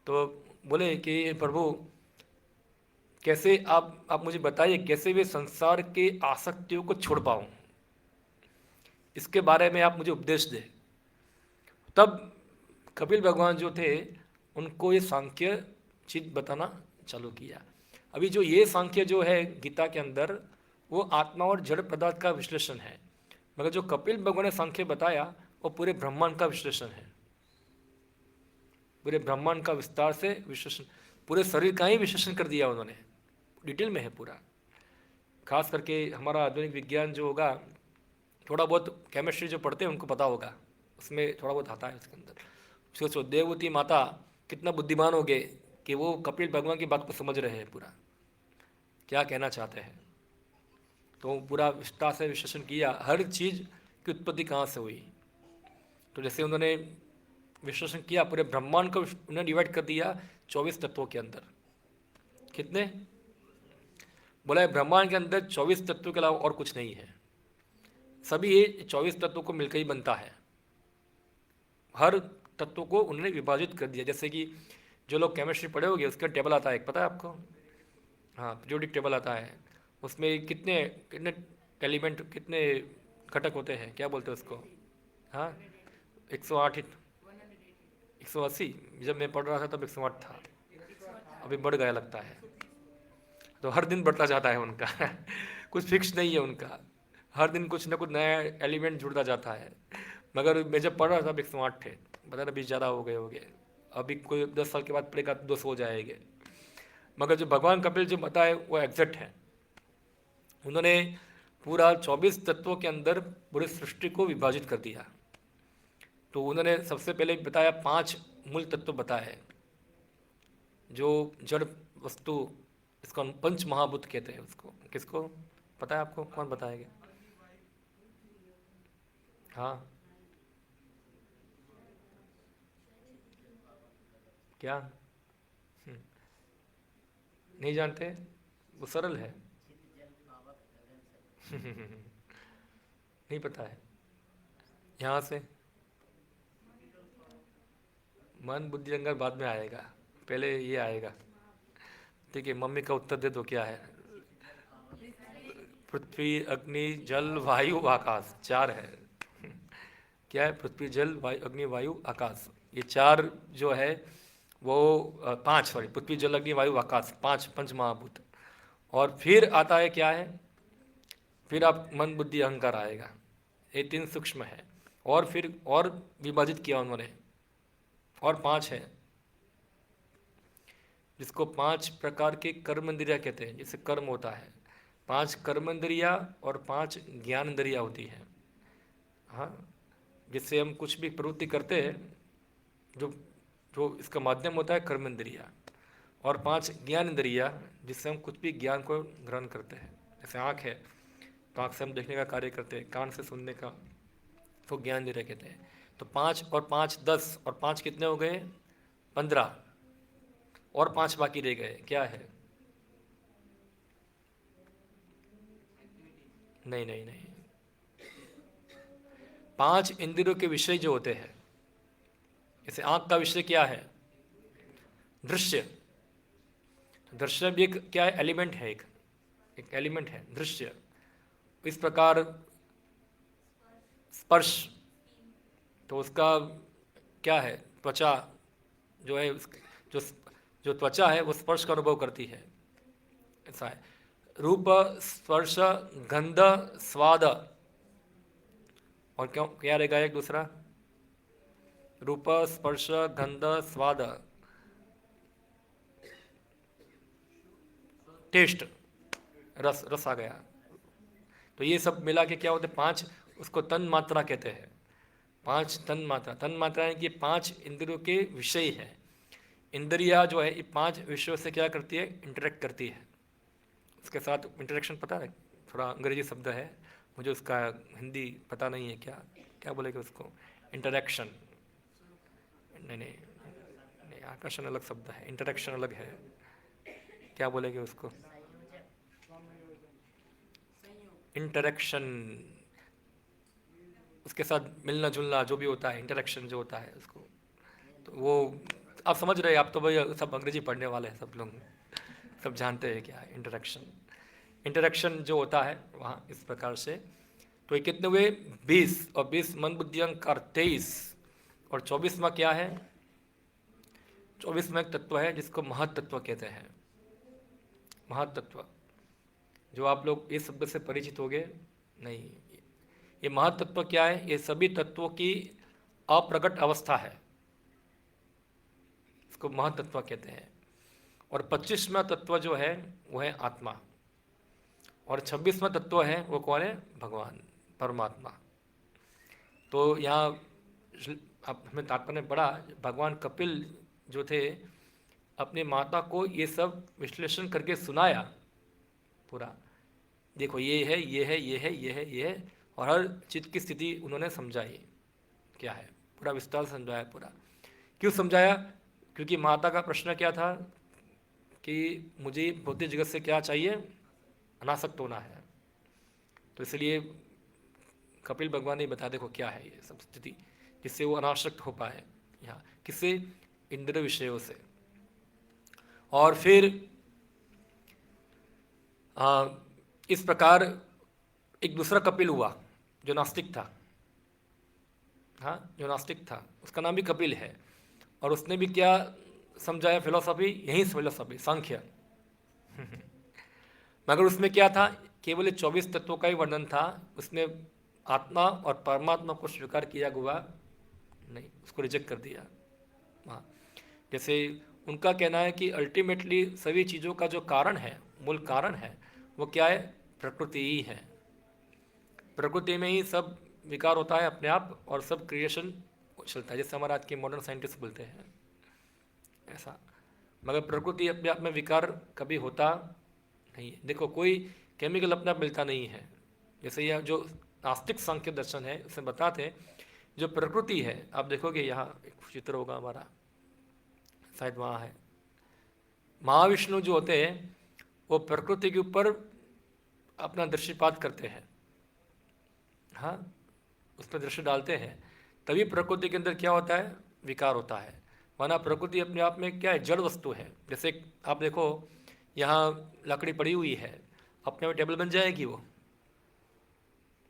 तो बोले कि प्रभु कैसे आप मुझे बताइए कैसे वे संसार के आसक्तियों को छोड़ पाऊँ, इसके बारे में आप मुझे उपदेश दें। तब कपिल भगवान जो थे उनको ये सांख्य चीज बताना चालू किया। अभी जो ये सांख्य जो है गीता के अंदर, वो आत्मा और जड़ पदार्थ का विश्लेषण है, मगर जो कपिल भगवान ने सांख्य बताया वो पूरे ब्रह्मांड का विश्लेषण है, पूरे ब्रह्मांड का विस्तार से विश्लेषण, पूरे शरीर का ही विश्लेषण कर दिया उन्होंने, डिटेल में है पूरा। खास करके हमारा आधुनिक विज्ञान जो होगा, थोड़ा बहुत केमिस्ट्री जो पढ़ते हैं उनको पता होगा, उसमें थोड़ा बहुत आता है उसके अंदर। सोचो देवहूति माता कितना बुद्धिमान हो गए कि वो कपिल भगवान की बात को समझ रहे हैं पूरा, क्या कहना चाहते हैं। तो पूरा विस्तार से विश्लेषण किया हर चीज़ की उत्पत्ति कहाँ से हुई। तो जैसे उन्होंने विश्लेषण किया पूरे ब्रह्मांड को, उन्होंने डिवाइड कर दिया 24 तत्वों के अंदर। कितने बोला है? ब्रह्मांड के अंदर 24 तत्वों के अलावा और कुछ नहीं है, सभी ये 24 तत्वों को मिलकर ही बनता है। हर तत्वों को उन्होंने विभाजित कर दिया। जैसे कि जो लोग केमिस्ट्री पढ़े होंगे उसका टेबल आता है, पता है आपको? हाँ, पीरियोडिक टेबल आता है, उसमें कितने कितने एलिमेंट, कितने घटक होते हैं, क्या बोलते हैं उसको? हाँ, 108, 180। जब मैं पढ़ रहा था तब 108 था, अभी बढ़ गया लगता है। तो हर दिन बढ़ता जाता है उनका कुछ फिक्स नहीं है उनका, हर दिन कुछ ना कुछ नया एलिमेंट जुड़ता जाता है। मगर मैं जब पढ़ रहा था 108 थे, पता ना 20 ज़्यादा हो गए। अभी कोई 10 साल के बाद पढ़ेगा तो 200 हो जाएंगे। मगर जो भगवान कपिल जो बताए वो एग्जैक्ट है। उन्होंने पूरा 24 तत्वों के अंदर पूरी सृष्टि को विभाजित कर दिया। तो उन्होंने सबसे पहले बताया 5 मूल तत्व बताए, जो जड़ वस्तु, इसको पंच महाभूत कहते हैं उसको। किसको पता है आपको? कौन बताएगा? हाँ, क्या नहीं जानते? वो सरल है नहीं पता है? यहाँ से मन बुद्धि अहंकार बाद में आएगा, पहले ये आएगा। ठीक है, मम्मी का उत्तर दे दो, क्या है? पृथ्वी अग्नि जल वायु आकाश, 4 है। क्या है? पृथ्वी जल वायु अग्नि वायु आकाश, ये 4 जो है वो 5, सॉरी, पृथ्वी जल अग्नि वायु आकाश, 5 पंच महाभूत। और फिर आता है क्या है? फिर आप मन बुद्धि अहंकार आएगा, ये 3 सूक्ष्म है। और फिर और विभाजित किया उन्होंने, और 5 है, जिसको 5 प्रकार के कर्म इंद्रिया कहते हैं, जिससे कर्म होता है। 5 कर्म इंद्रिया और 5 ज्ञान इंद्रिया होती है। हाँ, जिससे हम कुछ भी प्रवृत्ति करते हैं, जो जो इसका माध्यम होता है कर्म इंद्रिया। और 5 ज्ञान इंद्रिया, जिससे हम कुछ भी ज्ञान को ग्रहण करते हैं। जैसे आँख है तो आँख से हम देखने का कार्य करते हैं, कान से सुनने का, तो ज्ञान इंद्रिया कहते हैं। तो 5 और 5 10, और 5 कितने हो गए? 15, और 5 बाकी रह गए। क्या है? नहीं नहीं नहीं, 5 इंद्रियों के विषय जो होते हैं, जैसे आंख का विषय क्या है? दृश्य। दृश्य भी एक क्या है? एलिमेंट है, एक एलिमेंट है दृश्य। इस प्रकार स्पर्श, तो उसका क्या है? त्वचा जो है, जो जो त्वचा है वो स्पर्श का अनुभव करती है, ऐसा है। रूप स्पर्श गंध स्वाद, और क्यों क्या रहेगा एक दूसरा? रूप स्पर्श गंध स्वाद, टेस्ट, रस, रस आ गया। तो ये सब मिला के क्या होते हैं, 5, उसको तन मात्रा कहते हैं। 5 तन मात्रा, तन मात्रा है कि 5 इंद्रियों के विषय है। इंद्रिया जो है ये 5 विषयों से क्या करती है, इंटरेक्ट करती है। उसके साथ इंटरेक्शन पता है, थोड़ा अंग्रेजी शब्द है, मुझे उसका हिंदी पता नहीं है, क्या क्या बोलेंगे उसको, इंटरेक्शन, नहीं नहीं नहीं, आकर्षण अलग शब्द है, इंटरेक्शन अलग है, क्या बोलेंगे उसको, इंटरेक्शन, उसके साथ मिलना जुलना जो भी होता है, इंटरेक्शन जो होता है उसको, तो वो आप समझ रहे हैं, आप तो भाई सब अंग्रेजी पढ़ने वाले हैं, सब लोग सब जानते हैं क्या है इंटरेक्शन। इंटरेक्शन जो होता है वहाँ इस प्रकार से। तो ये कितने हुए, 20, और 20 मन बुद्धि अहंकार 23, और 24वां क्या है, 24वां एक तत्व है जिसको महत्तत्व कहते हैं। महत्तत्व, जो आप लोग इस शब्द से परिचित होंगे नहीं, ये महत्तत्व क्या है, ये सभी तत्वों की अप्रगट अवस्था है, इसको महत्तत्व कहते हैं। और 25वां तत्व जो है वो है आत्मा, और 26वां तत्व है वो कौन है, भगवान परमात्मा। तो यहाँ आप हमें तात्पर्य में पढ़ा, भगवान कपिल जो थे अपनी माता को ये सब विश्लेषण करके सुनाया पूरा, देखो ये है ये है ये है ये है ये है, और हर चीज़ की स्थिति उन्होंने समझाई क्या है, पूरा विस्तार से समझाया पूरा। क्यों समझाया, क्योंकि माता का प्रश्न क्या था कि मुझे भौतिक जगत से क्या चाहिए, अनासक्त होना है। तो इसलिए कपिल भगवान ने बता देखो क्या है ये सब स्थिति, जिससे वो अनासक्त हो पाए, यहाँ किससे, इंद्रिय विषयों से। और फिर इस प्रकार एक दूसरा कपिल हुआ जो नास्तिक था, हाँ जो नास्तिक था, उसका नाम भी कपिल है, और उसने भी क्या समझाया फिलोसॉफी, यही फिलोसॉफी सांख्य मगर उसमें क्या था, केवल 24 तत्वों का ही वर्णन था, उसमें आत्मा और परमात्मा को स्वीकार किया हुआ नहीं, उसको रिजेक्ट कर दिया। हाँ, जैसे उनका कहना है कि अल्टीमेटली सभी चीज़ों का जो कारण है, मूल कारण है, वो क्या है, प्रकृति ही है। प्रकृति में ही सब विकार होता है अपने आप, और सब क्रिएशन चलता है, जैसे हमारे आज के मॉडर्न साइंटिस्ट बोलते हैं ऐसा। मगर प्रकृति अपने आप में विकार कभी होता नहीं है। देखो कोई केमिकल अपने आप मिलता नहीं है, जैसे यह जो नास्तिक सांख्य दर्शन है उसमें बताते हैं, जो प्रकृति है, आप देखोगे यहाँ एक चित्र होगा हमारा, शायद वहाँ है, महाविष्णु जो होते हैं वो प्रकृति के ऊपर अपना दृष्टिपात करते हैं, हाँ उस पर दृष्टि डालते हैं, तभी प्रकृति के अंदर क्या होता है, विकार होता है। वरना प्रकृति अपने आप में क्या है, जड़ वस्तु है। जैसे आप देखो यहाँ लकड़ी पड़ी हुई है, अपने में टेबल बन जाएगी वो,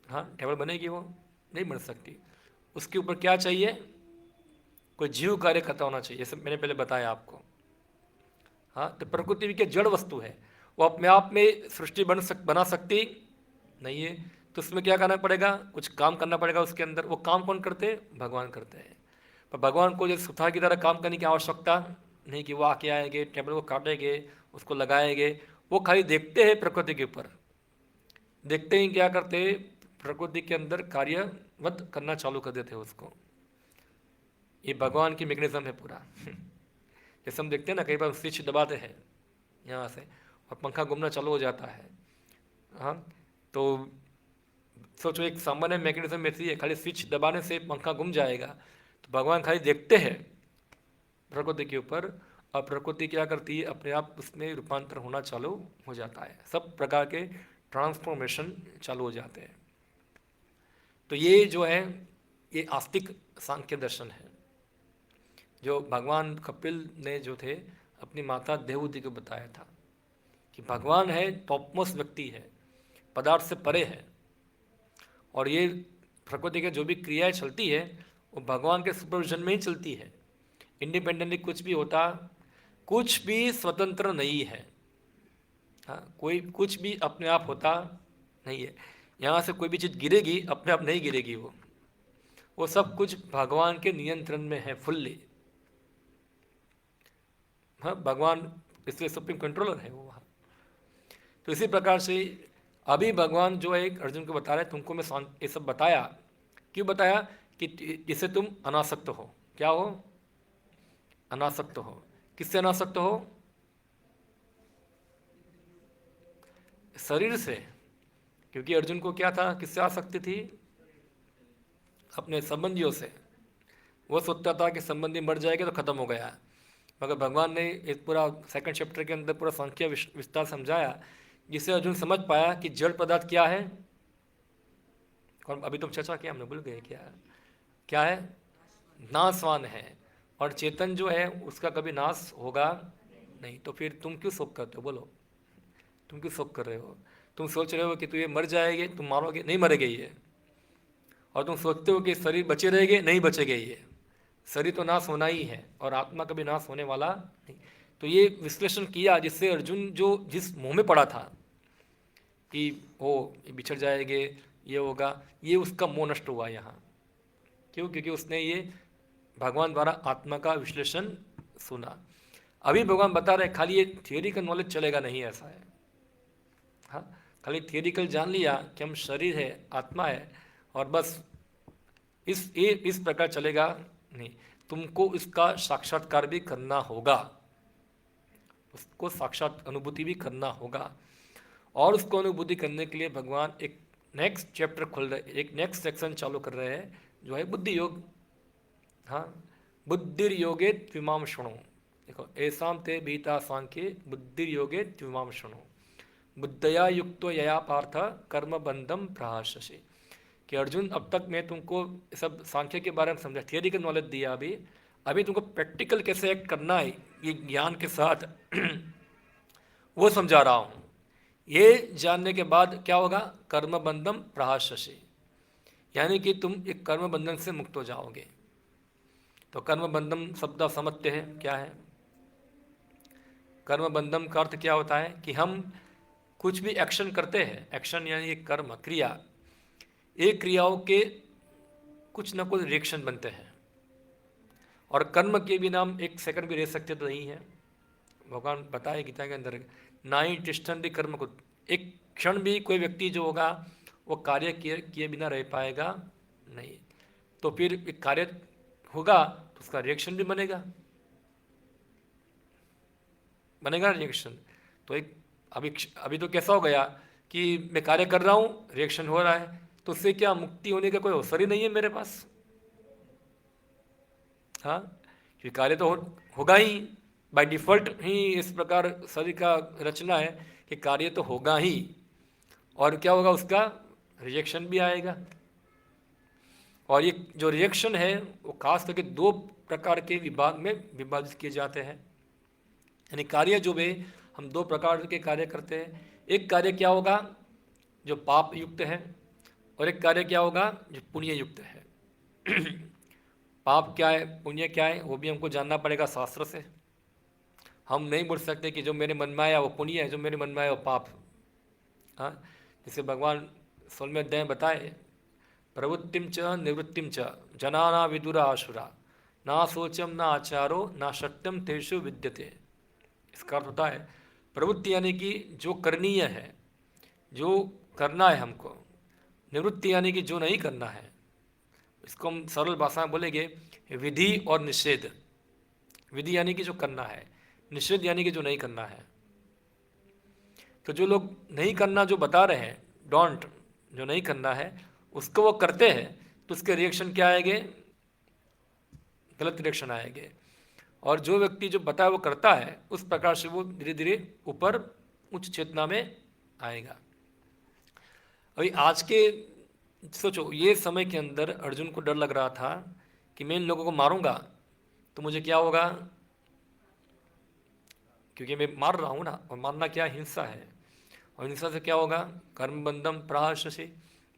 हाँ टेबल बनेगी वो, नहीं बन सकती। उसके ऊपर क्या चाहिए, कोई जीव कार्य करता होना चाहिए, जैसे मैंने पहले बताया आपको। हाँ तो प्रकृति भी क्या जड़ वस्तु है, वो अपने आप में सृष्टि बना सकती नहीं है, तो उसमें क्या करना पड़ेगा, कुछ काम करना पड़ेगा उसके अंदर। वो काम कौन करते हैं, भगवान करते हैं। पर भगवान को जैसे सुथार की तरह काम करने की आवश्यकता नहीं कि वो आके आएंगे, टेबल को काटेंगे, उसको लगाएंगे। वो खाली देखते हैं प्रकृति के ऊपर, देखते ही क्या करते हैं, प्रकृति के अंदर कार्यवत करना चालू कर देते हैं उसको। ये भगवान की मैकेनिज्म है पूरा जैसे हम देखते हैं ना, कई बार स्विच दबाते हैं यहाँ से और पंखा घूमना चालू हो जाता है, हाँ तो सोचो एक सामान्य मैकेनिज्म ऐसी है, खाली स्विच दबाने से पंखा घूम जाएगा। तो भगवान खाली देखते हैं प्रकृति के ऊपर, और प्रकृति क्या करती है, अपने आप उसमें रूपांतर होना चालू हो जाता है, सब प्रकार के ट्रांसफॉर्मेशन चालू हो जाते हैं। तो ये जो है ये आस्तिक सांख्य दर्शन है, जो भगवान कपिल ने जो थे अपनी माता देवहूति को बताया था कि भगवान है, टॉपमोस्ट व्यक्ति है, पदार्थ से परे है, और ये प्रकृति के जो भी क्रियाएं चलती है वो भगवान के सुपरविजन में ही चलती है। इंडिपेंडेंटली कुछ भी होता, कुछ भी स्वतंत्र नहीं है, हाँ कोई कुछ भी अपने आप होता नहीं है। यहाँ से कोई भी चीज़ गिरेगी अपने आप नहीं गिरेगी, वो सब कुछ भगवान के नियंत्रण में है फुल्ली। हाँ भगवान इसलिए सुप्रीम कंट्रोलर है वो वहाँ। तो इसी प्रकार से अभी भगवान जो है अर्जुन को बता रहे तुमको मैं ये सब बताया, क्यों बताया? कि जिससे तुम अनासक्त हो। क्या हो? अनासक्त हो। किससे अनासक्त हो? शरीर से। क्योंकि अर्जुन को क्या था, किससे आसक्ति थी? अपने संबंधियों से। वो सोचता था कि संबंधी मर जाएगा तो खत्म हो गया, मगर भगवान ने एक पूरा सेकंड चैप्टर के अंदर पूरा सांख्य विस्तार समझाया, जिससे अर्जुन समझ पाया कि जड़ पदार्थ क्या है। और अभी तुम चर्चा किया, हमने भूल गए क्या क्या है? नाशवान है। और चेतन जो है उसका कभी नाश होगा नहीं। तो फिर तुम क्यों शोक करते हो? बोलो, तुम क्यों शोक कर रहे हो? तुम सोच रहे हो कि तू ये मर जाएगे, तुम मारोगे, नहीं मरेगे ये। और तुम सोचते हो कि शरीर बचे रहेंगे, नहीं बचेगे ये। शरीर तो नाश होना ही है और आत्मा कभी नाश होने वाला नहीं। तो ये विश्लेषण किया, जिससे अर्जुन जो जिस मुंह में पड़ा था कि वो बिछड़ जाएंगे, ये होगा, ये उसका मोह नष्ट हुआ यहाँ। क्यों? क्योंकि उसने ये भगवान द्वारा आत्मा का विश्लेषण सुना। अभी भगवान बता रहे खाली ये थियोरिकल नॉलेज चलेगा नहीं, ऐसा है। हाँ, खाली थियोरिकल जान लिया कि हम शरीर है, आत्मा है, और बस इस प्रकार चलेगा नहीं। तुमको इसका साक्षात्कार भी करना होगा, उसको साक्षात अनुभूति भी करना होगा। और उसको अनुभूति करने के लिए भगवान एक नेक्स्ट चैप्टर खोल रहे, एक नेक्स्ट सेक्शन चालू कर रहे हैं, जो है बुद्धि योग। हाँ, बुद्धिर योगे त्विमाम शृणु। देखो, ऐसाम ते भीता सांख्ये बुद्धिर योगे त्विमाम शृणु बुद्धया युक्तो यया पार्थ कर्म बंधम प्रहास्यसि। कि अर्जुन, अब तक मैं तुमको सब सांख्य के बारे में समझा, थियरी का नॉलेज दिया, अभी तुमको प्रैक्टिकल कैसे एक्ट करना है ये ज्ञान के साथ वो समझा रहा हूँ। ये जानने के बाद क्या होगा? कर्म बंधम प्रहास्यसि, यानी कि तुम एक कर्म बंधन से मुक्त हो जाओगे। तो कर्म बंधन शब्द समझते हैं क्या है? कर्म बंधन का अर्थ क्या होता है कि हम कुछ भी एक्शन करते हैं, एक्शन यानी कर्म, क्रिया, एक क्रियाओं के कुछ न कुछ रिएक्शन बनते हैं, और कर्म के बिना हम एक सेकंड भी रह सकते तो नहीं है। भगवान बताए गीता के अंदर, ना ही तिष्ठन्ति कर्म को, एक क्षण भी कोई व्यक्ति जो होगा वो कार्य किए बिना रह पाएगा नहीं। तो फिर एक कार्य होगा तो उसका रिएक्शन भी बनेगा रिएक्शन। तो एक अभी तो कैसा हो गया कि मैं कार्य कर रहा हूँ, रिएक्शन हो रहा है, तो उससे क्या मुक्ति होने का कोई अवसर ही नहीं है मेरे पास। हाँ, क्योंकि कार्य तो होगा ही, बाय डिफॉल्ट ही इस प्रकार शरीर का रचना है कि कार्य तो होगा ही, और क्या होगा? उसका रिएक्शन भी आएगा। और ये जो रिएक्शन है वो खास करके दो प्रकार के विभाग में विभाजित किए जाते हैं। यानी कार्य जो भी हम दो प्रकार के कार्य करते हैं, एक कार्य क्या होगा जो पाप युक्त है, और एक कार्य क्या होगा जो पुण्य युक्त है। पाप क्या है, पुण्य क्या है, वो भी हमको जानना पड़ेगा शास्त्र से। हम नहीं बोल सकते कि जो मेरे मन में आया वो पुण्य है, जो मेरे मन में आया वो पाप। हाँ, जैसे भगवान 16वें अध्याय बताए, प्रवृत्तिम च निवृत्तिम च जनाना विदुरा आशुरा ना शोचम ना आचारो ना सत्यम तेषु विद्यते। इसका अर्थ होता है प्रवृत्ति यानी कि जो करणीय है, जो करना है हमको, निवृत्ति यानी कि जो नहीं करना है। इसको हम सरल भाषा में बोलेंगे विधि और निषेध। विधि यानी कि जो करना है, निषेध यानी कि जो नहीं करना है। तो जो लोग नहीं करना जो बता रहे हैं, डोंट, जो नहीं करना है, उसको वो करते हैं, तो उसके रिएक्शन क्या आएंगे? गलत रिएक्शन आएंगे। और जो व्यक्ति जो बताया वो करता है, उस प्रकार से वो धीरे धीरे ऊपर उच्च चेतना में आएगा। अभी आज के सोचो, ये समय के अंदर अर्जुन को डर लग रहा था कि मैं इन लोगों को मारूंगा तो मुझे क्या होगा, क्योंकि मैं मार रहा हूँ ना, और मारना क्या हिंसा है, और हिंसा से क्या होगा? कर्म बंधम प्रहास्यसि,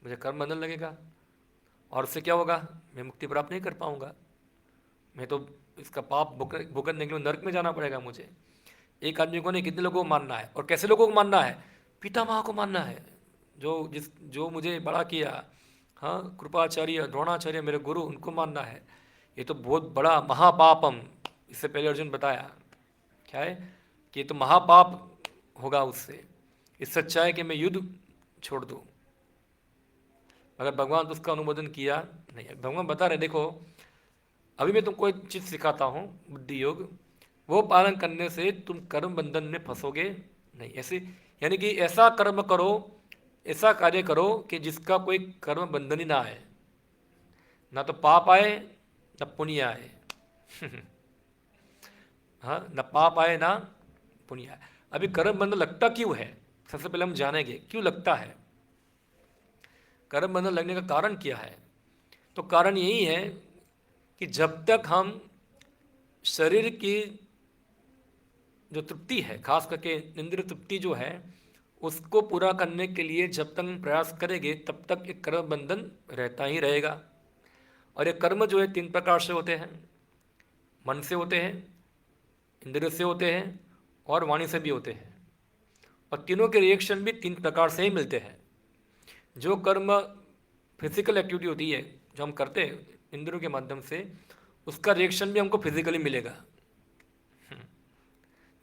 मुझे कर्म बंधन लगेगा, और उससे क्या होगा? मैं मुक्ति प्राप्त नहीं कर पाऊंगा, मैं तो इसका पाप भुगतने के लिए नरक में जाना पड़ेगा मुझे। एक आदमी को नहीं, कितने लोगों को मानना है, और कैसे लोगों को मानना है? पितामह को मानना है, जो मुझे बड़ा किया, हाँ, कृपाचार्य द्रोणाचार्य मेरे गुरु, उनको मानना है। ये तो बहुत बड़ा महापापम, इससे पहले अर्जुन बताया क्या है कि ये तो महापाप होगा उससे, इससे अच्छा है कि मैं युद्ध छोड़ दूँ। मगर भगवान तो उसका अनुमोदन किया नहीं है। भगवान बता रहे देखो, अभी मैं तुमको एक चीज़ सिखाता हूँ, बुद्धि योग, वो पालन करने से तुम कर्म बंधन में फंसोगे नहीं। ऐसे यानी कि ऐसा कर्म करो, ऐसा कार्य करो कि जिसका कोई कर्म बंधन ही ना आए, ना तो पाप आए न पुण्य आए। हाँ, न पाप आए ना पुण्य आए। अभी कर्म बंधन लगता क्यों है, सबसे पहले हम जानेंगे क्यों लगता है। कर्म बंधन लगने का कारण क्या है? तो कारण यही है कि जब तक हम शरीर की जो तृप्ति है, खास करके इंद्रिय तृप्ति जो है, उसको पूरा करने के लिए जब तक हम प्रयास करेंगे तब तक एक कर्म बंधन रहता ही रहेगा। और ये कर्म जो है 3 प्रकार से होते हैं, मन से होते हैं, इंद्रिय से होते हैं और वाणी से भी होते हैं। और तीनों के रिएक्शन भी 3 प्रकार से ही मिलते हैं। जो कर्म फिजिकल एक्टिविटी होती है जो हम करते हैं इंद्रियों के माध्यम से, उसका रिएक्शन भी हमको फिजिकली मिलेगा।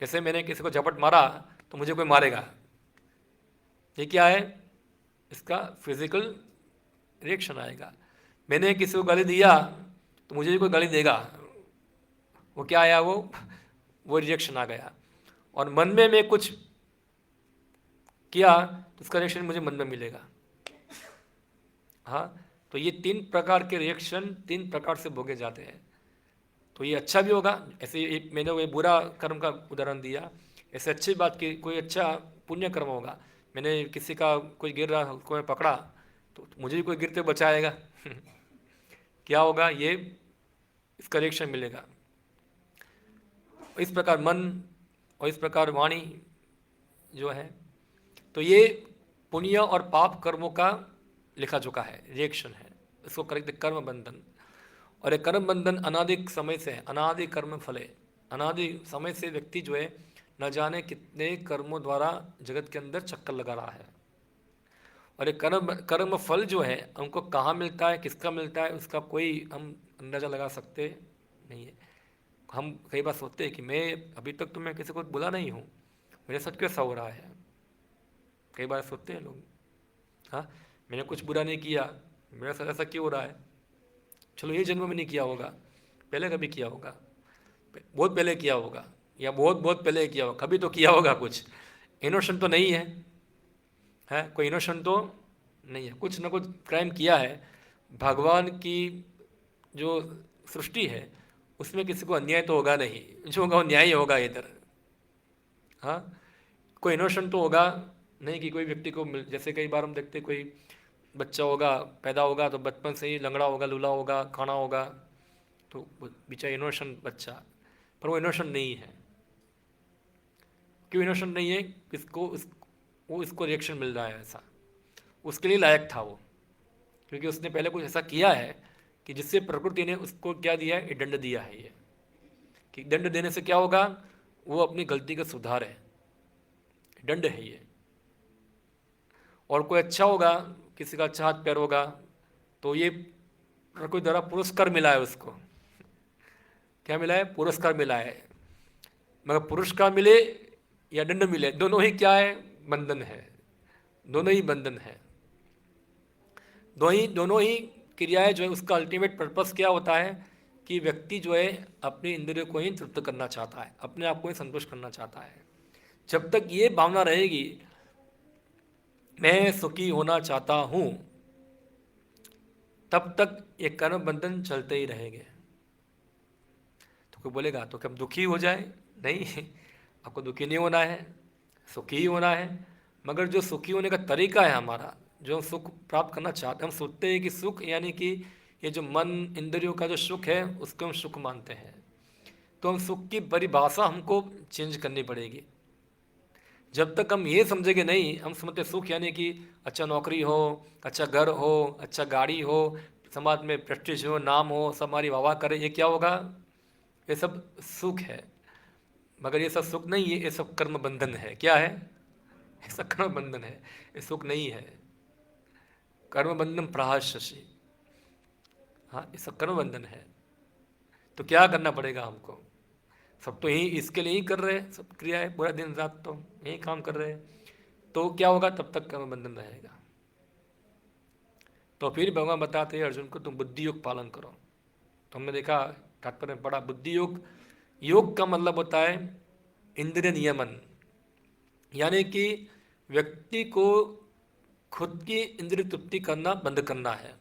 जैसे मैंने किसी को झपट मारा तो मुझे कोई मारेगा, ये क्या है? इसका फिजिकल रिएक्शन आएगा। मैंने किसी को गाली दिया तो मुझे भी कोई गाली देगा, वो क्या आया? वो रिएक्शन आ गया। और मन में मैं कुछ किया तो उसका रिएक्शन मुझे मन में मिलेगा। हाँ, तो ये 3 प्रकार के रिएक्शन 3 प्रकार से भोगे जाते हैं। तो ये अच्छा भी होगा, ऐसे एक मैंने वो बुरा कर्म का उदाहरण दिया, ऐसे अच्छी बात की कोई अच्छा पुण्य कर्म होगा। मैंने किसी का कोई गिर रहा उसको मैं पकड़ा तो मुझे भी कोई गिरते बचाएगा। क्या होगा? ये इसका रिएक्शन मिलेगा। इस प्रकार मन और इस प्रकार वाणी जो है, तो ये पुण्य और पाप कर्मों का लिखा चुका है, रिएक्शन है। इसको करेक्ट कर्म बंधन। और ये कर्म बंधन अनादि समय से है, अनादि कर्म फले। अनादि समय से व्यक्ति जो है न जाने कितने कर्मों द्वारा जगत के अंदर चक्कर लगा रहा है। और ये कर्म फल जो है हमको कहाँ मिलता है, किसका मिलता है, उसका कोई हम अंदाज़ा लगा सकते नहीं है। हम कई बार सोचते हैं कि मैं अभी तक तो मैं किसी को बुला नहीं हूँ, मेरे साथ कैसा हो रहा है। कई बार सोचते हैं लोग, हाँ मैंने कुछ बुरा नहीं किया, मेरे साथ ऐसा क्यों हो रहा है? चलो ये जन्म में नहीं किया होगा, पहले कभी किया होगा, बहुत पहले किया होगा, या बहुत बहुत पहले किया होगा, कभी तो किया होगा कुछ। इनोसेंट तो नहीं है कोई इनोसेंट तो नहीं है, कुछ ना कुछ क्राइम किया है। भगवान की जो सृष्टि है उसमें किसी को अन्याय तो होगा नहीं, जो होगा वो न्याय होगा इधर। हाँ, कोई इनोसेंट तो होगा नहीं कि कोई व्यक्ति को जैसे कई बार हम देखते कोई बच्चा होगा, पैदा होगा तो बचपन से ही लंगड़ा होगा, लूला होगा, खाना होगा, तो बेचारा इनोसेंट बच्चा, पर वो इनोसेंट नहीं है। क्यों इनोसेंट नहीं है? वो इसको रिएक्शन मिल रहा है ऐसा, उसके लिए लायक था वो, क्योंकि उसने पहले कुछ ऐसा किया है कि जिससे प्रकृति ने उसको क्या दिया है? दंड दिया है। ये कि दंड देने से क्या होगा? वो अपनी गलती का सुधार है, दंड है ये। और कोई अच्छा होगा, किसी का अच्छा हाथ पैर होगा, तो ये कोई द्वारा पुरस्कार मिला है उसको। क्या मिला है? पुरस्कार मिला है। मगर पुरस्कार मिले या दंड मिले, दोनों ही क्या है? बंधन है, दोनों ही बंधन है। दोनों ही क्रियाएं जो है उसका अल्टीमेट पर्पस क्या होता है कि व्यक्ति जो है अपनी इंद्रियों को ही तृप्त करना चाहता है, अपने आप को ही संतुष्ट करना चाहता है। जब तक ये भावना रहेगी मैं सुखी होना चाहता हूँ, तब तक ये कर्म बंधन चलते ही रहेंगे। तो कोई बोलेगा तो क्या हम दुखी हो जाए? नहीं, आपको दुखी नहीं होना है, सुखी ही होना है। मगर जो सुखी होने का तरीका है हमारा, जो हम सुख प्राप्त करना चाहते हैं, हम सोचते हैं कि सुख यानी कि ये जो मन इंद्रियों का जो सुख है उसको हम सुख मानते हैं। तो हम सुख की परिभाषा हमको चेंज करनी पड़ेगी। जब तक हम ये समझेंगे नहीं, हम समझते सुख यानी कि अच्छा नौकरी हो, अच्छा घर हो, अच्छा गाड़ी हो, समाज में प्रेस्टीज हो, नाम हो, सब हमारी वाह वाह करे, ये क्या होगा? ये सब सुख है। मगर ये सब सुख नहीं है, ये सब कर्म बंधन है। क्या है? ये सब कर्म बंधन है, ये सुख नहीं है। कर्म बंधन प्रहास्यसि। हाँ, ये सब कर्म बंधन है। तो क्या करना पड़ेगा हमको? सब तो यही इसके लिए ही कर रहे हैं, सब क्रियाएं पूरा दिन रात तो यही काम कर रहे हैं। तो क्या होगा, तब तक कर्म बंधन रहेगा। तो फिर भगवान बताते हैं अर्जुन को तुम बुद्धि योग पालन करो। तो हमने देखा, तात्पर्य में पढ़ा, बुद्धि योग, योग का मतलब होता है इंद्रिय नियमन, यानी कि व्यक्ति को खुद की इंद्रिय तृप्ति करना बंद करना है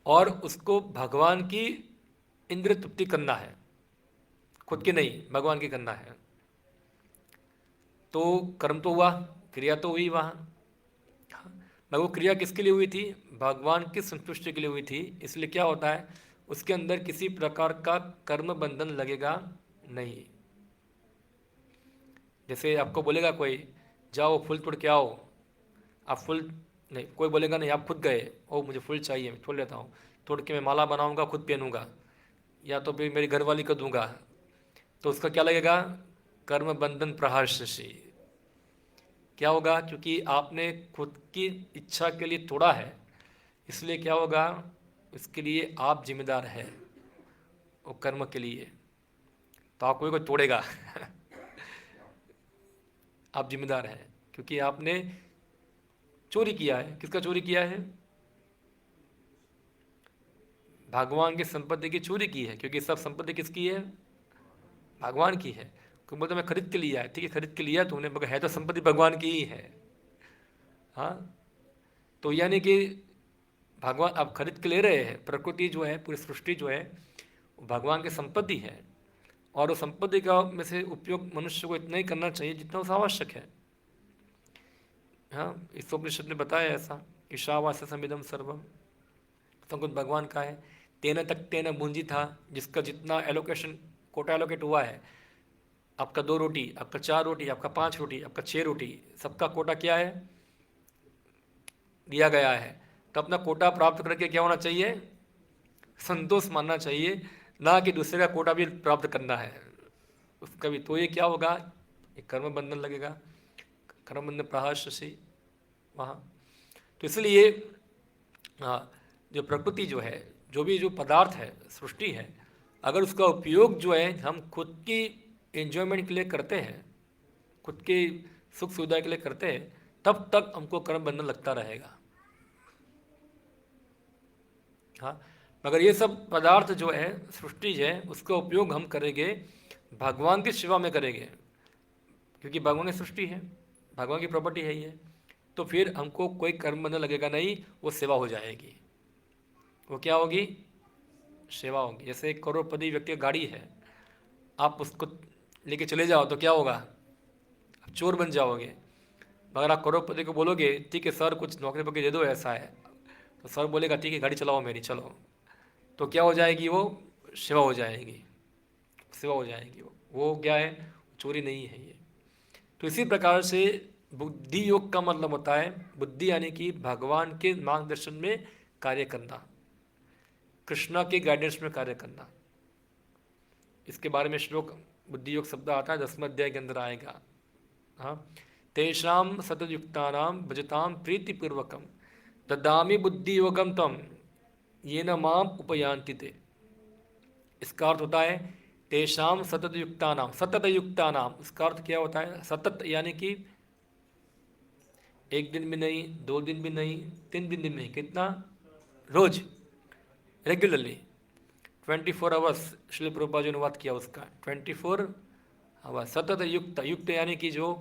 और उसको भगवान की इंद्रिय तृप्ति करना है, खुद की नहीं, भगवान की करना है। तो कर्म तो हुआ, क्रिया तो हुई वहाँ, मगर वो क्रिया किसके लिए हुई थी, भगवान की संतुष्टि के लिए हुई थी। इसलिए क्या होता है, उसके अंदर किसी प्रकार का कर्म बंधन लगेगा नहीं। जैसे आपको बोलेगा कोई जाओ फूल तोड़ के आओ, आप फूल नहीं, कोई बोलेगा नहीं, आप खुद गए, ओ मुझे फूल चाहिए, मैं तोड़ लेता हूँ, तोड़ के मैं माला बनाऊंगा, खुद पहनूंगा, या तो फिर मेरी घरवाली को दूंगा, तो उसका क्या लगेगा, कर्म बंधन प्रहर्षि। क्या होगा, क्योंकि आपने खुद की इच्छा के लिए तोड़ा है, इसलिए क्या होगा, इसके लिए आप जिम्मेदार है, वो कर्म के लिए। तो आपको कोई तोड़ेगा आप जिम्मेदार हैं, क्योंकि आपने चोरी किया है। किसका चोरी किया है, भगवान की संपत्ति की चोरी की है, क्योंकि सब संपत्ति किसकी है, भगवान की है। कोई बोलता मैं खरीद के लिया है, ठीक है खरीद के लिया तुमने, मगर है तो संपत्ति भगवान की ही है। हाँ, तो यानी कि भगवान आप खरीद के ले रहे हैं, प्रकृति जो है, पूरी सृष्टि जो है, वो भगवान की संपत्ति है, और उस संपत्ति का में से उपयोग मनुष्य को इतना ही करना चाहिए जितना उसे आवश्यक है। हाँ, इस उपनिषद ने बताया ऐसा, ईशावास्य समिदम सर्वम, सब कुछ भगवान का है। तेना तक तेना बूंजी था, जिसका जितना एलोकेशन कोटा एलोकेट हुआ है, आपका 2 रोटी, आपका 4 रोटी, आपका 5 रोटी, आपका 6 रोटी, सबका कोटा क्या है, दिया गया है। तो अपना कोटा प्राप्त करके क्या होना चाहिए, संतोष मानना चाहिए, ना कि दूसरे का कोटा भी प्राप्त करना है उसका भी। तो ये क्या होगा, एक कर्म बंधन लगेगा, कर्म बंधन प्रहाश से वहाँ। तो इसलिए हाँ, जो प्रकृति जो है, जो भी जो पदार्थ है, सृष्टि है, अगर उसका उपयोग जो है हम खुद की एंजॉयमेंट के लिए करते हैं, खुद की सुख सुविधा के लिए करते हैं, तब तक हमको कर्म बंधन लगता रहेगा। हाँ, मगर ये सब पदार्थ जो है, सृष्टि है, उसका उपयोग हम करेंगे भगवान की सेवा में करेंगे, क्योंकि भगवान की सृष्टि है, भगवान की प्रॉपर्टी है ये, तो फिर हमको कोई कर्म बंधन लगेगा नहीं, वो सेवा हो जाएगी। वो क्या होगी, सेवा होगी। जैसे एक करोड़पति व्यक्ति की गाड़ी है, आप उसको लेके चले जाओ तो क्या होगा, आप चोर बन जाओगे। मगर आप करोड़पति को बोलोगे ठीक है सर कुछ नौकरी पकड़ दे दो ऐसा है, तो सर बोलेगा ठीक है गाड़ी चलाओ मेरी, चलो, तो क्या हो जाएगी, वो सेवा हो जाएगी, सेवा हो जाएगी। वो क्या है, चोरी नहीं है ये। तो इसी प्रकार से बुद्धि योग का मतलब होता है, बुद्धि यानी कि भगवान के मार्गदर्शन में कार्य करना, कृष्णा के गाइडेंस में कार्य करना। इसके बारे में श्लोक, बुद्धि योग शब्द आता है 10वें अध्याय के अंदर आएगा। हाँ, तेषाम सतयुक्तानाम भजताम प्रीतिपूर्वकम ददामि बुद्धि योगम तम ये न माम उपयांति ते। इसका अर्थ होता है तेषाम सतत युक्ता नाम, सतत युक्ता नाम, इसका अर्थ क्या होता है, सतत यानी कि 1 दिन भी नहीं, 2 दिन भी नहीं, 3 दिन भी नहीं, कितना, रोज, रेगुलरली 24 आवर्स। श्रील प्रभुपाद जी ने अनुवाद किया उसका 24 आवर्स। सतत युक्त, युक्त यानी कि जो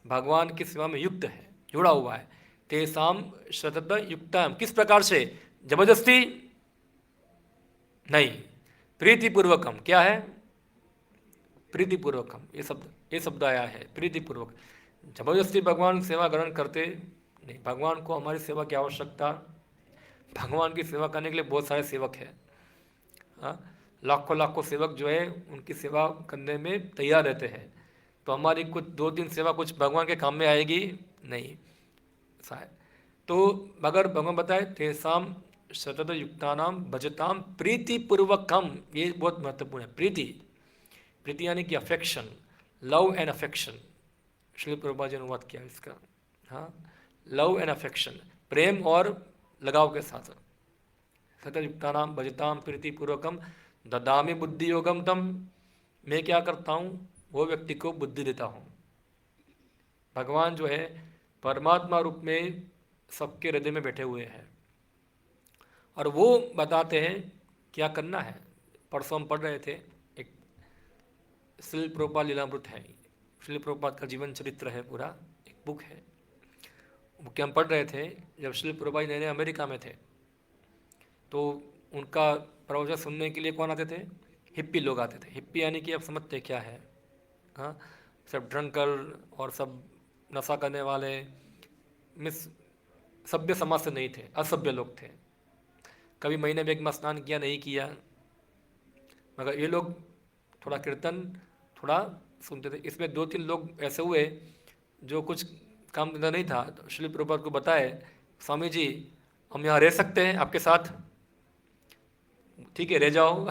भगवान की सेवा में युक्त है, जुड़ा हुआ है। तेसाम सतत युक्ता, किस प्रकार से, जबरदस्ती नहीं, प्रीतिपूर्वकम, क्या है, प्रीतिपूर्वकम, ये शब्द आया है, प्रीतिपूर्वक। जबरदस्ती भगवान सेवा ग्रहण करते नहीं, भगवान को हमारी सेवा की आवश्यकता, भगवान की सेवा करने के लिए बहुत सारे सेवक हैं। हाँ, लाखों लाखों सेवक जो है उनकी सेवा करने में तैयार रहते हैं, तो हमारी कुछ 2-3 सेवा कुछ भगवान के काम में आएगी नहीं शायद। तो मगर भगवान बताए तेसाम सतत युक्तानाम भजताम प्रीतिपूर्वकम, ये बहुत महत्वपूर्ण है। प्रीति, प्रीति यानी कि affection, love and affection, Shri Prabhupada ji ने अनुवाद किया इसका। हाँ, लव एंड अफेक्शन, प्रेम और लगाव के साथ। सतत युक्तानाम भजताम प्रीतिपूर्वकम ददामि बुद्धि योगम तम, मैं क्या करता हूँ, वो व्यक्ति को बुद्धि देता हूँ। भगवान जो है परमात्मा रूप में सबके हृदय में बैठे हुए हैं और वो बताते हैं क्या करना है। परसों हम पढ़ रहे थे, एक श्रील प्रभुपाद लीलामृत है, श्रील प्रभुपाद का जीवन चरित्र है, पूरा एक बुक है। बुक हम पढ़ रहे थे जब श्रील प्रभुपाद नए नए अमेरिका में थे, तो उनका प्रवचन सुनने के लिए कौन आते थे? हिप्पी लोग आते थे। हिप्पी यानी कि आप समझते क्या है? हाँ, सब ड्रंकर और सब नशा करने वाले, मिस सभ्य समाज से नहीं थे, असभ्य लोग थे। कभी महीने में एक माह स्नान किया नहीं किया, मगर ये लोग थोड़ा कीर्तन थोड़ा सुनते थे। इसमें 2-3 लोग ऐसे हुए जो कुछ काम धंधा नहीं था, तो श्री प्रभुपाद को बताए, स्वामी जी हम यहाँ रह सकते हैं आपके साथ? ठीक है, रह जाओ।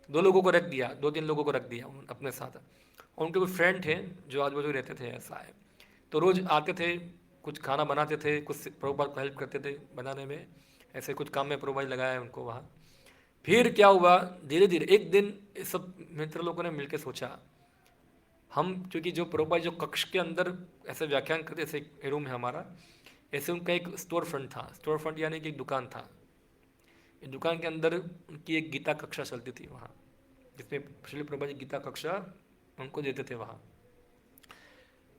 2 लोगों को रख दिया, 2-3 लोगों को रख दिया अपने साथ। और उनके कोई फ्रेंड थे जो आजू बाजू रहते थे, ऐसा है। तो रोज़ आते थे, कुछ खाना बनाते थे, कुछ प्रभुपाद को हेल्प करते थे बनाने में, ऐसे कुछ काम में प्रभुपाद लगाया उनको वहाँ। फिर क्या हुआ, धीरे धीरे एक दिन सब मित्र लोगों ने मिलकर सोचा, हम क्योंकि जो प्रभुपाद जो कक्ष के अंदर ऐसे व्याख्यान करते, ऐसे एक रूम है हमारा, ऐसे उनका एक स्टोर फ्रंट था। स्टोर फ्रंट यानी कि एक दुकान था। इस दुकान के अंदर उनकी एक गीता कक्षा चलती थी वहाँ, जिसमें श्रील प्रभुपाद जी गीता कक्षा उनको देते थे वहाँ।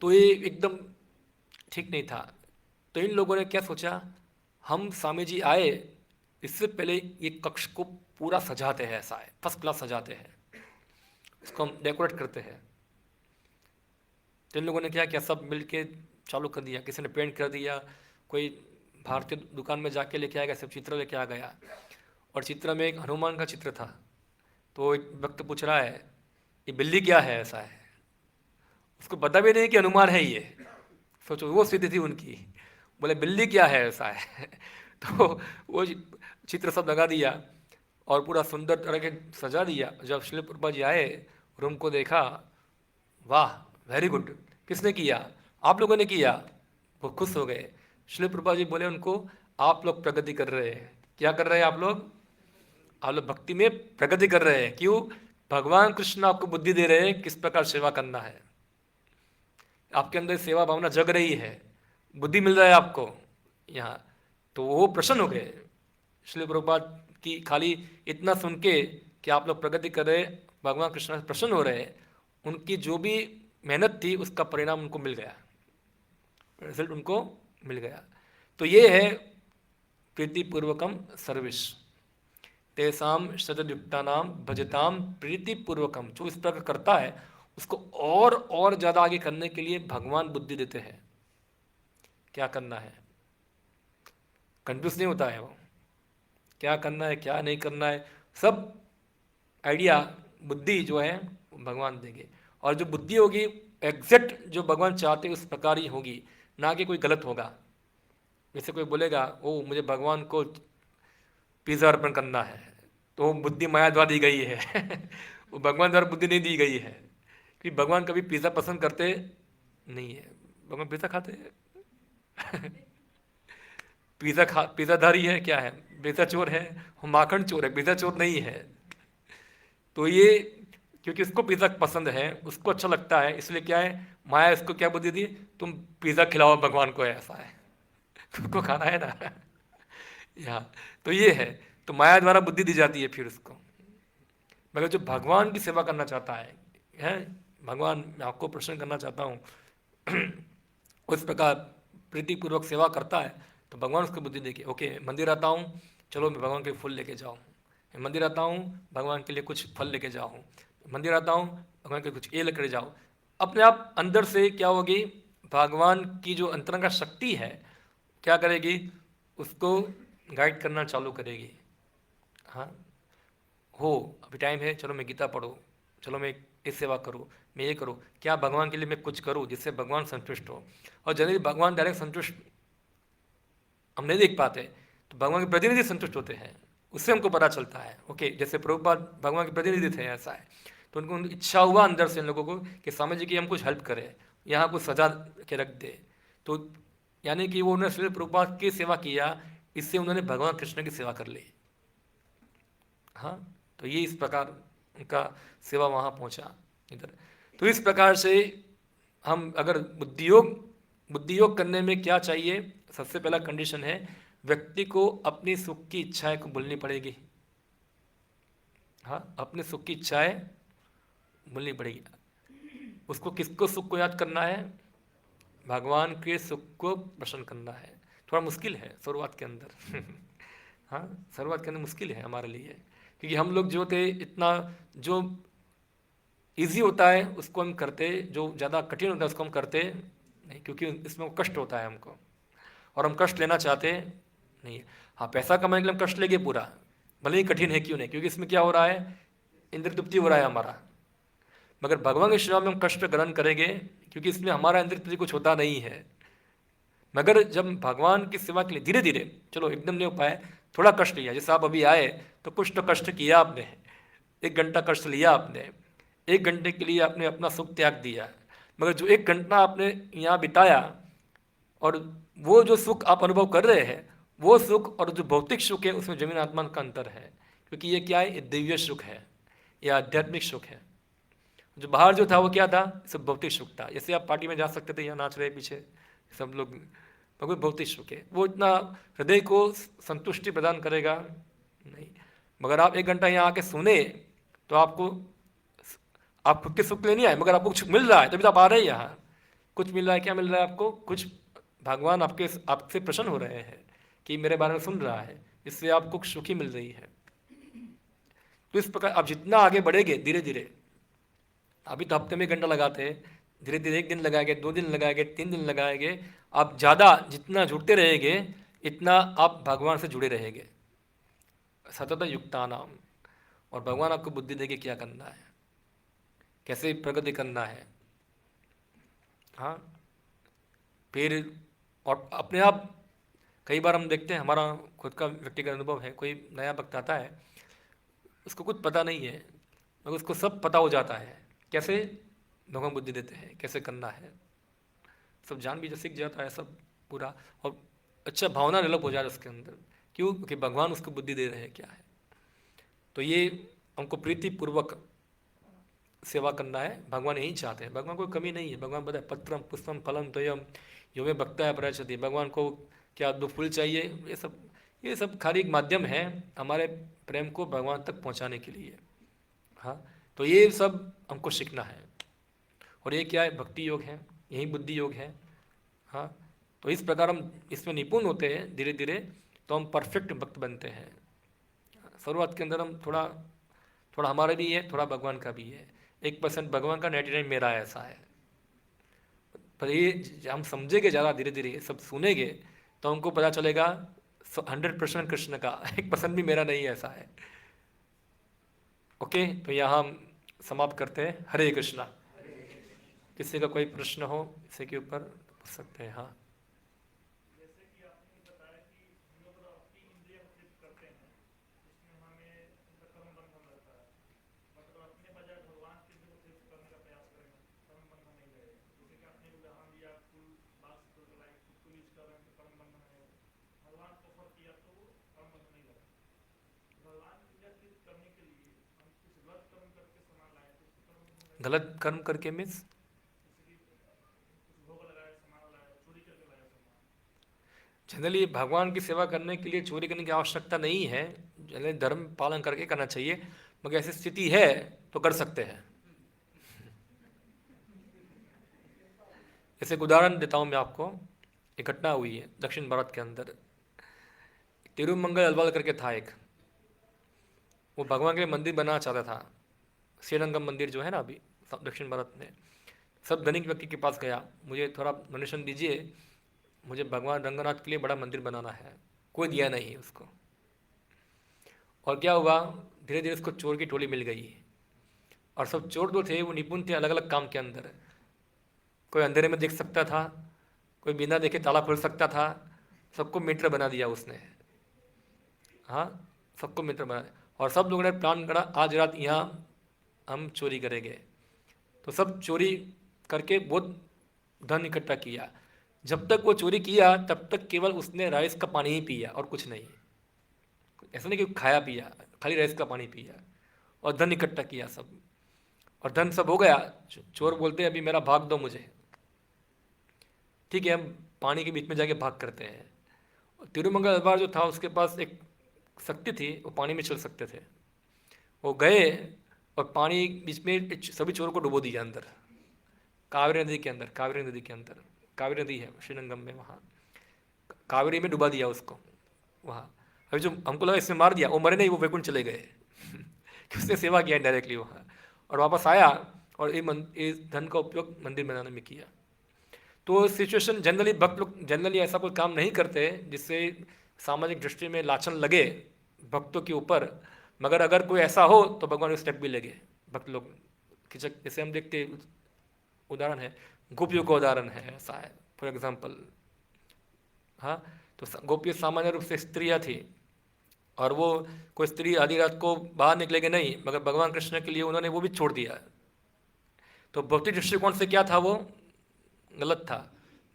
तो ये एकदम ठीक नहीं था। तो इन लोगों ने क्या सोचा, हम स्वामी जी आए इससे पहले ये कक्ष को पूरा सजाते हैं, ऐसा है, फर्स्ट क्लास सजाते हैं, इसको हम डेकोरेट करते हैं। तो इन लोगों ने क्या किया, सब मिलके चालू कर दिया। किसी ने पेंट कर दिया, कोई भारतीय दुकान में जाके लेके आ गया, सब चित्र लेके आ गया। और चित्र में एक हनुमान का चित्र था। तो एक वक्त पूछ रहा है, ये बिल्ली क्या है? ऐसा है, उसको पता भी नहीं कि हनुमान है ये। सोचो वो स्थिति थी उनकी, बोले बिल्ली क्या है? ऐसा है। तो वो चित्र सब लगा दिया और पूरा सुंदर तरह के सजा दिया। जब श्रील प्रभुपाद जी आए, रूम को देखा, वाह वेरी गुड, किसने किया? आप लोगों ने किया। वो खुश हो गए। श्रील प्रभुपाद जी बोले उनको, आप लोग प्रगति कर रहे हैं। क्या कर रहे हैं आप लोग? आप लोग भक्ति में प्रगति कर रहे हैं। क्यों? भगवान कृष्ण आपको बुद्धि दे रहे हैं किस प्रकार सेवा करना है। आपके अंदर सेवा भावना जग रही है, बुद्धि मिल रहा है आपको यहाँ। तो वो प्रसन्न हो गए श्रील प्रभुपाद की खाली इतना सुन के कि आप लोग प्रगति कर रहे, भगवान कृष्ण प्रसन्न हो रहे। उनकी जो भी मेहनत थी उसका परिणाम उनको मिल गया, रिजल्ट उनको मिल गया। तो ये है प्रीतिपूर्वकम सर्विस, तेसाम सतयुक्तानाम भजताम प्रीतिपूर्वकम। जो इस प्रकार करता है उसको और ज़्यादा आगे करने के लिए भगवान बुद्धि देते हैं, क्या करना है। कंफ्यूज नहीं होता है वो, क्या करना है क्या नहीं करना है, सब आइडिया बुद्धि जो है भगवान देंगे। और जो बुद्धि होगी एग्जैक्ट जो भगवान चाहते उस प्रकार ही होगी, ना कि कोई गलत होगा। जैसे कोई बोलेगा ओ मुझे भगवान को पिज़्ज़ा अर्पण करना है, तो वो बुद्धि माया द्वारा दी गई है। वो भगवान द्वारा बुद्धि नहीं दी गई है, कि भगवान कभी पिज़्ज़ा पसंद करते नहीं है। भगवान पिज़्ज़ा खाते हैं? पिज़्ज़ाधारी है क्या है? पिज़्ज़ा चोर है? वो माखन चोर है, पिज़्ज़ा चोर नहीं है। तो ये क्योंकि उसको पिज़्ज़ा पसंद है, उसको अच्छा लगता है, इसलिए क्या है, माया इसको क्या बुद्धि दी, तुम पिज़्ज़ा खिलाओ भगवान को, ऐसा है। तुमको खाना है ना। यहाँ तो ये है, तो माया द्वारा बुद्धि दी जाती है फिर उसको। मगर जो भगवान की सेवा करना चाहता है भगवान मैं आपको प्रसन्न करना चाहता हूँ, उस प्रकार प्रीतिपूर्वक सेवा करता है, तो भगवान उसको बुद्धि देके, ओके मंदिर आता हूँ, चलो मैं भगवान के फूल लेके जाऊँ, मंदिर आता हूँ भगवान के लिए कुछ फल लेके जाऊँ, मंदिर आता हूँ भगवान के कुछ ये लेकर जाओ। अपने आप अंदर से क्या होगी, भगवान की जो अंतरंग शक्ति है क्या करेगी, उसको गाइड करना चालू करेगी। हाँ हो अभी टाइम है, चलो मैं गीता पढ़ूँ, चलो मैं इस सेवा करूँ, मैं ये करूँ, क्या भगवान के लिए मैं कुछ करूँ जिससे भगवान संतुष्ट हो। और जनरली भगवान डायरेक्ट संतुष्ट हम नहीं देख पाते, तो भगवान के प्रतिनिधि संतुष्ट होते हैं, उससे हमको पता चलता है। ओके, जैसे प्रभुपाद भगवान के प्रतिनिधि थे, ऐसा है। तो उनको इच्छा हुआ अंदर से इन लोगों को कि स्वामी जी की हम कुछ हेल्प करें, यहाँ कुछ सजा के रख दे। तो यानी कि वो उन्होंने श्री प्रभुपाद की सेवा किया, इससे उन्होंने भगवान कृष्ण की सेवा कर ली। हाँ, तो ये इस प्रकार उनका सेवा वहाँ पहुँचा इधर। तो इस प्रकार से हम अगर बुद्धि योग करने में क्या चाहिए, सबसे पहला कंडीशन है व्यक्ति को अपनी सुख की इच्छाएं को भूलनी पड़ेगी। हाँ, अपने सुख की इच्छाएं भूलनी पड़ेगी। उसको किसको सुख को याद करना है? भगवान के सुख को प्रसन्न करना है। थोड़ा मुश्किल है शुरुआत के अंदर हाँ, शुरुआत के अंदर मुश्किल है हमारे लिए, क्योंकि हम लोग जो थे इतना जो इजी होता है उसको हम करते, जो ज़्यादा कठिन होता है उसको हम करते नहीं, क्योंकि इसमें कष्ट होता है हमको, और हम कष्ट लेना चाहते नहीं है। हाँ, पैसा कमाने के लिए हम कष्ट लेंगे पूरा, भले ही कठिन है क्यों नहीं, क्योंकि इसमें क्या हो रहा है, इंद्र तृप्ति हो रहा है हमारा। मगर भगवान की सेवा में हम कष्ट ग्रहण करेंगे, क्योंकि इसमें हमारा इंद्र तृप्ति कुछ होता नहीं है। मगर जब भगवान की सेवा के लिए धीरे धीरे, चलो एकदम नहीं हो पाए, थोड़ा कष्ट लिया, जैसे आप अभी आए तो कुछ तो कष्ट किया आपने, 1 घंटा कष्ट लिया आपने, 1 घंटे के लिए आपने अपना सुख त्याग दिया। मगर जो 1 घंटा आपने यहाँ बिताया, और वो जो सुख आप अनुभव कर रहे हैं, वो सुख और जो भौतिक सुख है उसमें जमीन आसमान का अंतर है। क्योंकि ये क्या है, ये दिव्य सुख है, ये आध्यात्मिक सुख है। जो बाहर जो था वो क्या था, सब भौतिक सुख था। जैसे आप पार्टी में जा सकते थे, यहाँ नाच रहे पीछे सब लोग, मगर भौतिक सुख है, वो इतना हृदय को संतुष्टि प्रदान करेगा नहीं। मगर आप 1 घंटा यहाँ आके सुने तो आपको, आप खुद के सुख लेने आए, मगर आपको कुछ मिल रहा है, तभी तो आप आ रहे हैं यहाँ। कुछ मिल रहा है, क्या मिल रहा है आपको? कुछ भगवान आपसे प्रसन्न हो रहे हैं कि मेरे बारे में सुन रहा है, इससे आपको सुखी मिल रही है। तो इस प्रकार आप जितना आगे बढ़ेंगे धीरे धीरे, अभी तो हफ्ते में 1 घंटा लगाते हैं, धीरे धीरे 1 दिन लगाएंगे, 2 दिन लगाएंगे, 3 दिन लगाएंगे, आप ज़्यादा जितना जुड़ते रहेंगे इतना आप भगवान से जुड़े रहेंगे, सतत युक्ता नाम। और भगवान आपको बुद्धि देके क्या करना है, कैसे प्रगति करना है। हाँ, फिर और अपने आप, कई बार हम देखते हैं, हमारा खुद का व्यक्तिगत अनुभव है, कोई नया भक्त आता है, उसको कुछ पता नहीं है, मगर उसको सब पता हो जाता है। कैसे? भगवान बुद्धि देते हैं कैसे करना है, सब जान भी सीख जाता है सब पूरा, और अच्छा भावना डेवलप हो जाए उसके अंदर। क्यों? क्योंकि भगवान उसको बुद्धि दे रहे हैं क्या है। तो ये हमको प्रीतिपूर्वक सेवा करना है, भगवान यही चाहते हैं। भगवान कोई कमी नहीं है, भगवान बताए पत्रम पुष्पम फलम तोयम यो में भक्ता है प्रयच्छति। भगवान को क्या 2 फूल चाहिए? ये सब खाली एक माध्यम है हमारे प्रेम को भगवान तक पहुंचाने के लिए। हाँ, तो ये सब हमको सीखना है, और ये क्या है? भक्ति योग है, यही बुद्धि योग है। हाँ, तो इस प्रकार हम इसमें निपुण होते हैं धीरे धीरे, तो हम परफेक्ट भक्त बनते हैं। शुरुआत के अंदर हम थोड़ा थोड़ा हमारा भी है, थोड़ा भगवान का भी है, 1% भगवान का, 99 मेरा, ऐसा है। पर ये हम समझेंगे ज़्यादा, धीरे धीरे सब सुनेंगे, तो हमको पता चलेगा 100% कृष्ण का, 1% भी मेरा नहीं है, ऐसा है। ओके, तो यहाँ हम समाप्त करते हैं। हरे कृष्णा। किसी का कोई प्रश्न हो इसी के ऊपर पूछ सकते हैं। हाँ, जैसे कि आपने बताया कि हम लोग अपनी इंद्रिय को तृप्त करते हैं, इसमें हमें उनका कर्म बंधन रहता है, मतलब अपने बजाय भगवान के इंद्रिय को तृप्त करने का प्रयास करेंगे, कर्म बंधन नहीं रहेगा। जैसे कि आपने उदाहरण दिया, फूल बाग से तोड़ के लाए, उसको यूज कर रहे हैं तो कर्म बंधन नहीं होगा। भगवान को ऑफर किया तो वो कर्म बंधन नहीं लगा। भगवान की इंद्रिय तृप्त करने के लिए हम कुछ गलत कर्म करके सामान लाए तो उसको कर्म बंधन रहेगा। गलत कर्म करके मीन्स जैसे कि कुछ भोग लगाया, सामान लाया, चोरी करके लाया सामान। जनरली भगवान की सेवा करने के लिए चोरी करने की आवश्यकता नहीं है, जनरली धर्म पालन करके करना चाहिए। मगर ऐसी स्थिति है तो कर सकते हैं। जैसे एक उदाहरण देता हूँ मैं आपको, एक घटना हुई है दक्षिण भारत के अंदर। तिरुमंगल अलवाल करके था एक, वो भगवान के लिए मंदिर बनाना चाहता था, श्रीरंगम मंदिर जो है ना अभी दक्षिण भारत में। सब धनिक व्यक्ति के पास गया, मुझे थोड़ा डोनेशन दीजिए, मुझे भगवान रंगनाथ के लिए बड़ा मंदिर बनाना है। कोई दिया नहीं उसको। और क्या हुआ, धीरे धीरे उसको चोर की टोली मिल गई, और सब चोर जो थे वो निपुण थे अलग अलग काम के अंदर। कोई अंधेरे में देख सकता था, कोई बिना देखे ताला खोल सकता था, सबको मित्र बना दिया उसने। हाँ, सबको मित्र बना दिया, और सब लोगों ने प्लान करा आज रात यहाँ हम चोरी करेंगे। तो सब चोरी करके बहुत धन इकट्ठा किया। जब तक वो चोरी किया तब तक केवल उसने राइस का पानी ही पिया और कुछ नहीं। ऐसा नहीं कि खाया पिया, खाली राइस का पानी पिया और धन इकट्ठा किया सब। और धन सब हो गया, चोर बोलते हैं अभी मेरा भाग दो मुझे, ठीक है, हम पानी के बीच में जाके भाग करते हैं। तिरुमंगल अलवार जो था उसके पास एक शक्ति थी, वो पानी में चल सकते थे। वो गए और पानी बीच में सभी चोरों को डुबो दिया अंदर, कावेरी नदी के अंदर। कावेरी नदी के अंदर, कावेरी नदी है श्रीरंगम में, वहाँ कावेरी में डुबा दिया उसको वहाँ। अभी जो हमको लगा इसमें मार दिया, वो मरे नहीं, वो वैकुंठ चले गए कि उसने सेवा किया डायरेक्टली वहाँ, और वापस आया और ये धन का उपयोग मंदिर बनाने में किया। तो सिचुएशन जनरली भक्त लोग जनरली ऐसा कोई काम नहीं करते जिससे सामाजिक दृष्टि में लाछन लगे भक्तों के ऊपर, मगर अगर कोई ऐसा हो तो भगवान स्टेप भी लगे भक्त लोग। जैसे हम देखते उदाहरण है, गोपियों का उदाहरण है ऐसा है फॉर एग्जाम्पल। हाँ, तो गोपी सामान्य रूप से स्त्रियाँ थी, और वो कोई स्त्री आधी रात को बाहर निकलेगी नहीं, मगर भगवान कृष्ण के लिए उन्होंने वो भी छोड़ दिया। तो भक्ति दृष्टिकोण से क्या था, वो गलत था।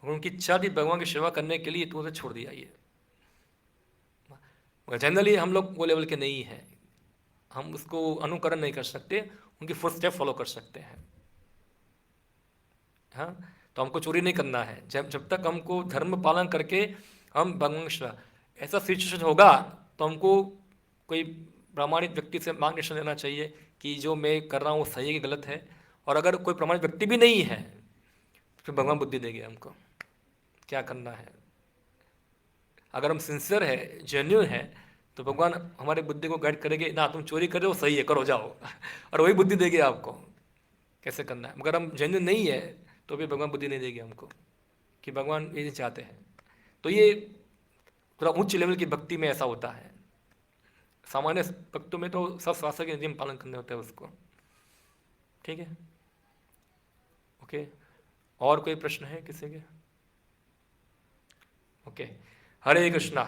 उनकी इच्छा थी भगवान की सेवा करने के लिए, तो उसे छोड़ दिया ये। मगर जनरली हम लोग वो लेवल के नहीं हैं, हम उसको अनुकरण नहीं कर सकते, उनकी फुट स्टेप फॉलो कर सकते हैं। हाँ, तो हमको चोरी नहीं करना है, जब तक हमको धर्म पालन करके हम भगवान, ऐसा सिचुएशन होगा तो हमको कोई प्रामाणिक व्यक्ति से मार्गदर्शन लेना चाहिए कि जो मैं कर रहा हूँ वो सही है कि गलत है। और अगर कोई प्रामाणिक व्यक्ति भी नहीं है, फिर भगवान बुद्धि देंगे हमको क्या करना है। अगर हम सिंसियर है, जेन्युइन है, तो भगवान हमारी बुद्धि को गाइड करेंगे, ना तुम चोरी कर रहे हो, सही है, करो जाओ और वही बुद्धि देंगे आपको कैसे करना है। मगर हम जेन्युइन नहीं है तो भी भगवान बुद्धि नहीं देंगे हमको कि भगवान ये नहीं चाहते हैं। तो ये थोड़ा उच्च लेवल की भक्ति में ऐसा होता है। सामान्य भक्तों में तो सब शास्त्र के नियम पालन करने होते हैं उसको। ठीक है, ओके। और कोई प्रश्न है किसी के? ओके, हरे कृष्णा।